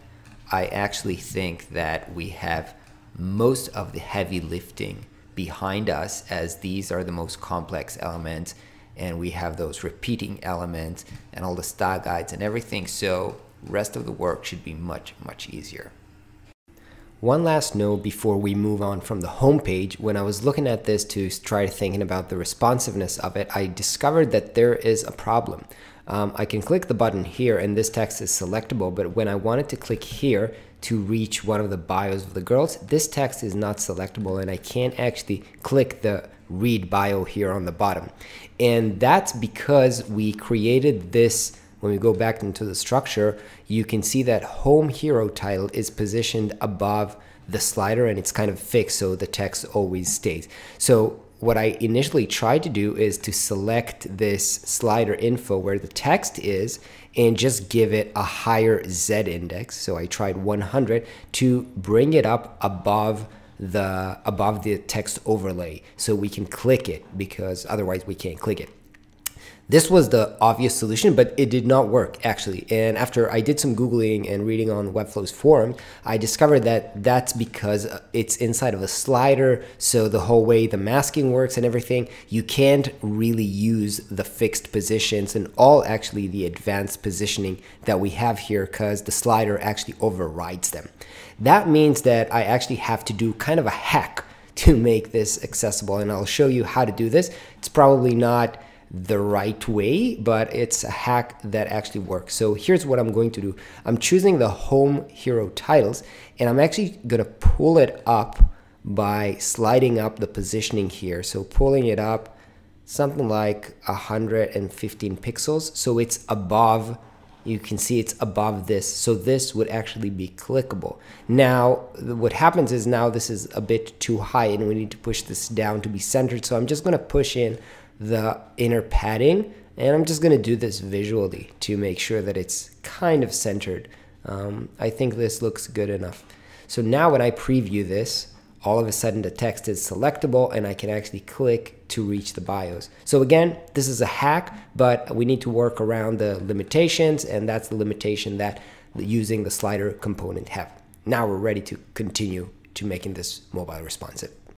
I actually think that we have most of the heavy lifting behind us, as these are the most complex elements, and we have those repeating elements and all the style guides and everything. So rest of the work should be much easier. One last note before we move on from the home page. When I was looking at this to try thinking about the responsiveness of it, I discovered that there is a problem. I can click the button here and this text is selectable, but when I wanted to click here to reach one of the bios of the girls, this text is not selectable, and I can't actually click the read bio here on the bottom. And that's because we created this. When we go back into the structure, you can see that home hero title is positioned above the slider, and it's kind of fixed so the text always stays. So what I initially tried to do is to select this slider info where the text is and just give it a higher Z index. So I tried 100 to bring it up above the text overlay so we can click it, because otherwise we can't click it. This was the obvious solution, but it did not work actually. And after I did some Googling and reading on Webflow's forum, I discovered that that's because it's inside of a slider. So the whole way the masking works and everything, you can't really use the fixed positions and all actually the advanced positioning that we have here, because the slider actually overrides them. That means that I actually have to do kind of a hack to make this accessible. And I'll show you how to do this. It's probably not the right way, but it's a hack that actually works. So here's what I'm going to do. I'm choosing the home hero titles, and I'm actually going to pull it up by sliding up the positioning here. So pulling it up something like 115 pixels. So it's above, you can see it's above this. So this would actually be clickable. Now, what happens is now this is a bit too high and we need to push this down to be centered. So I'm just going to push in the inner padding, and I'm just going to do this visually to make sure that it's kind of centered. I think this looks good enough. So now when I preview this, all of a sudden the text is selectable and I can actually click to reach the bios. So again, this is a hack, but we need to work around the limitations, and that's the limitation that using the slider component have. Now we're ready to continue to making this mobile responsive.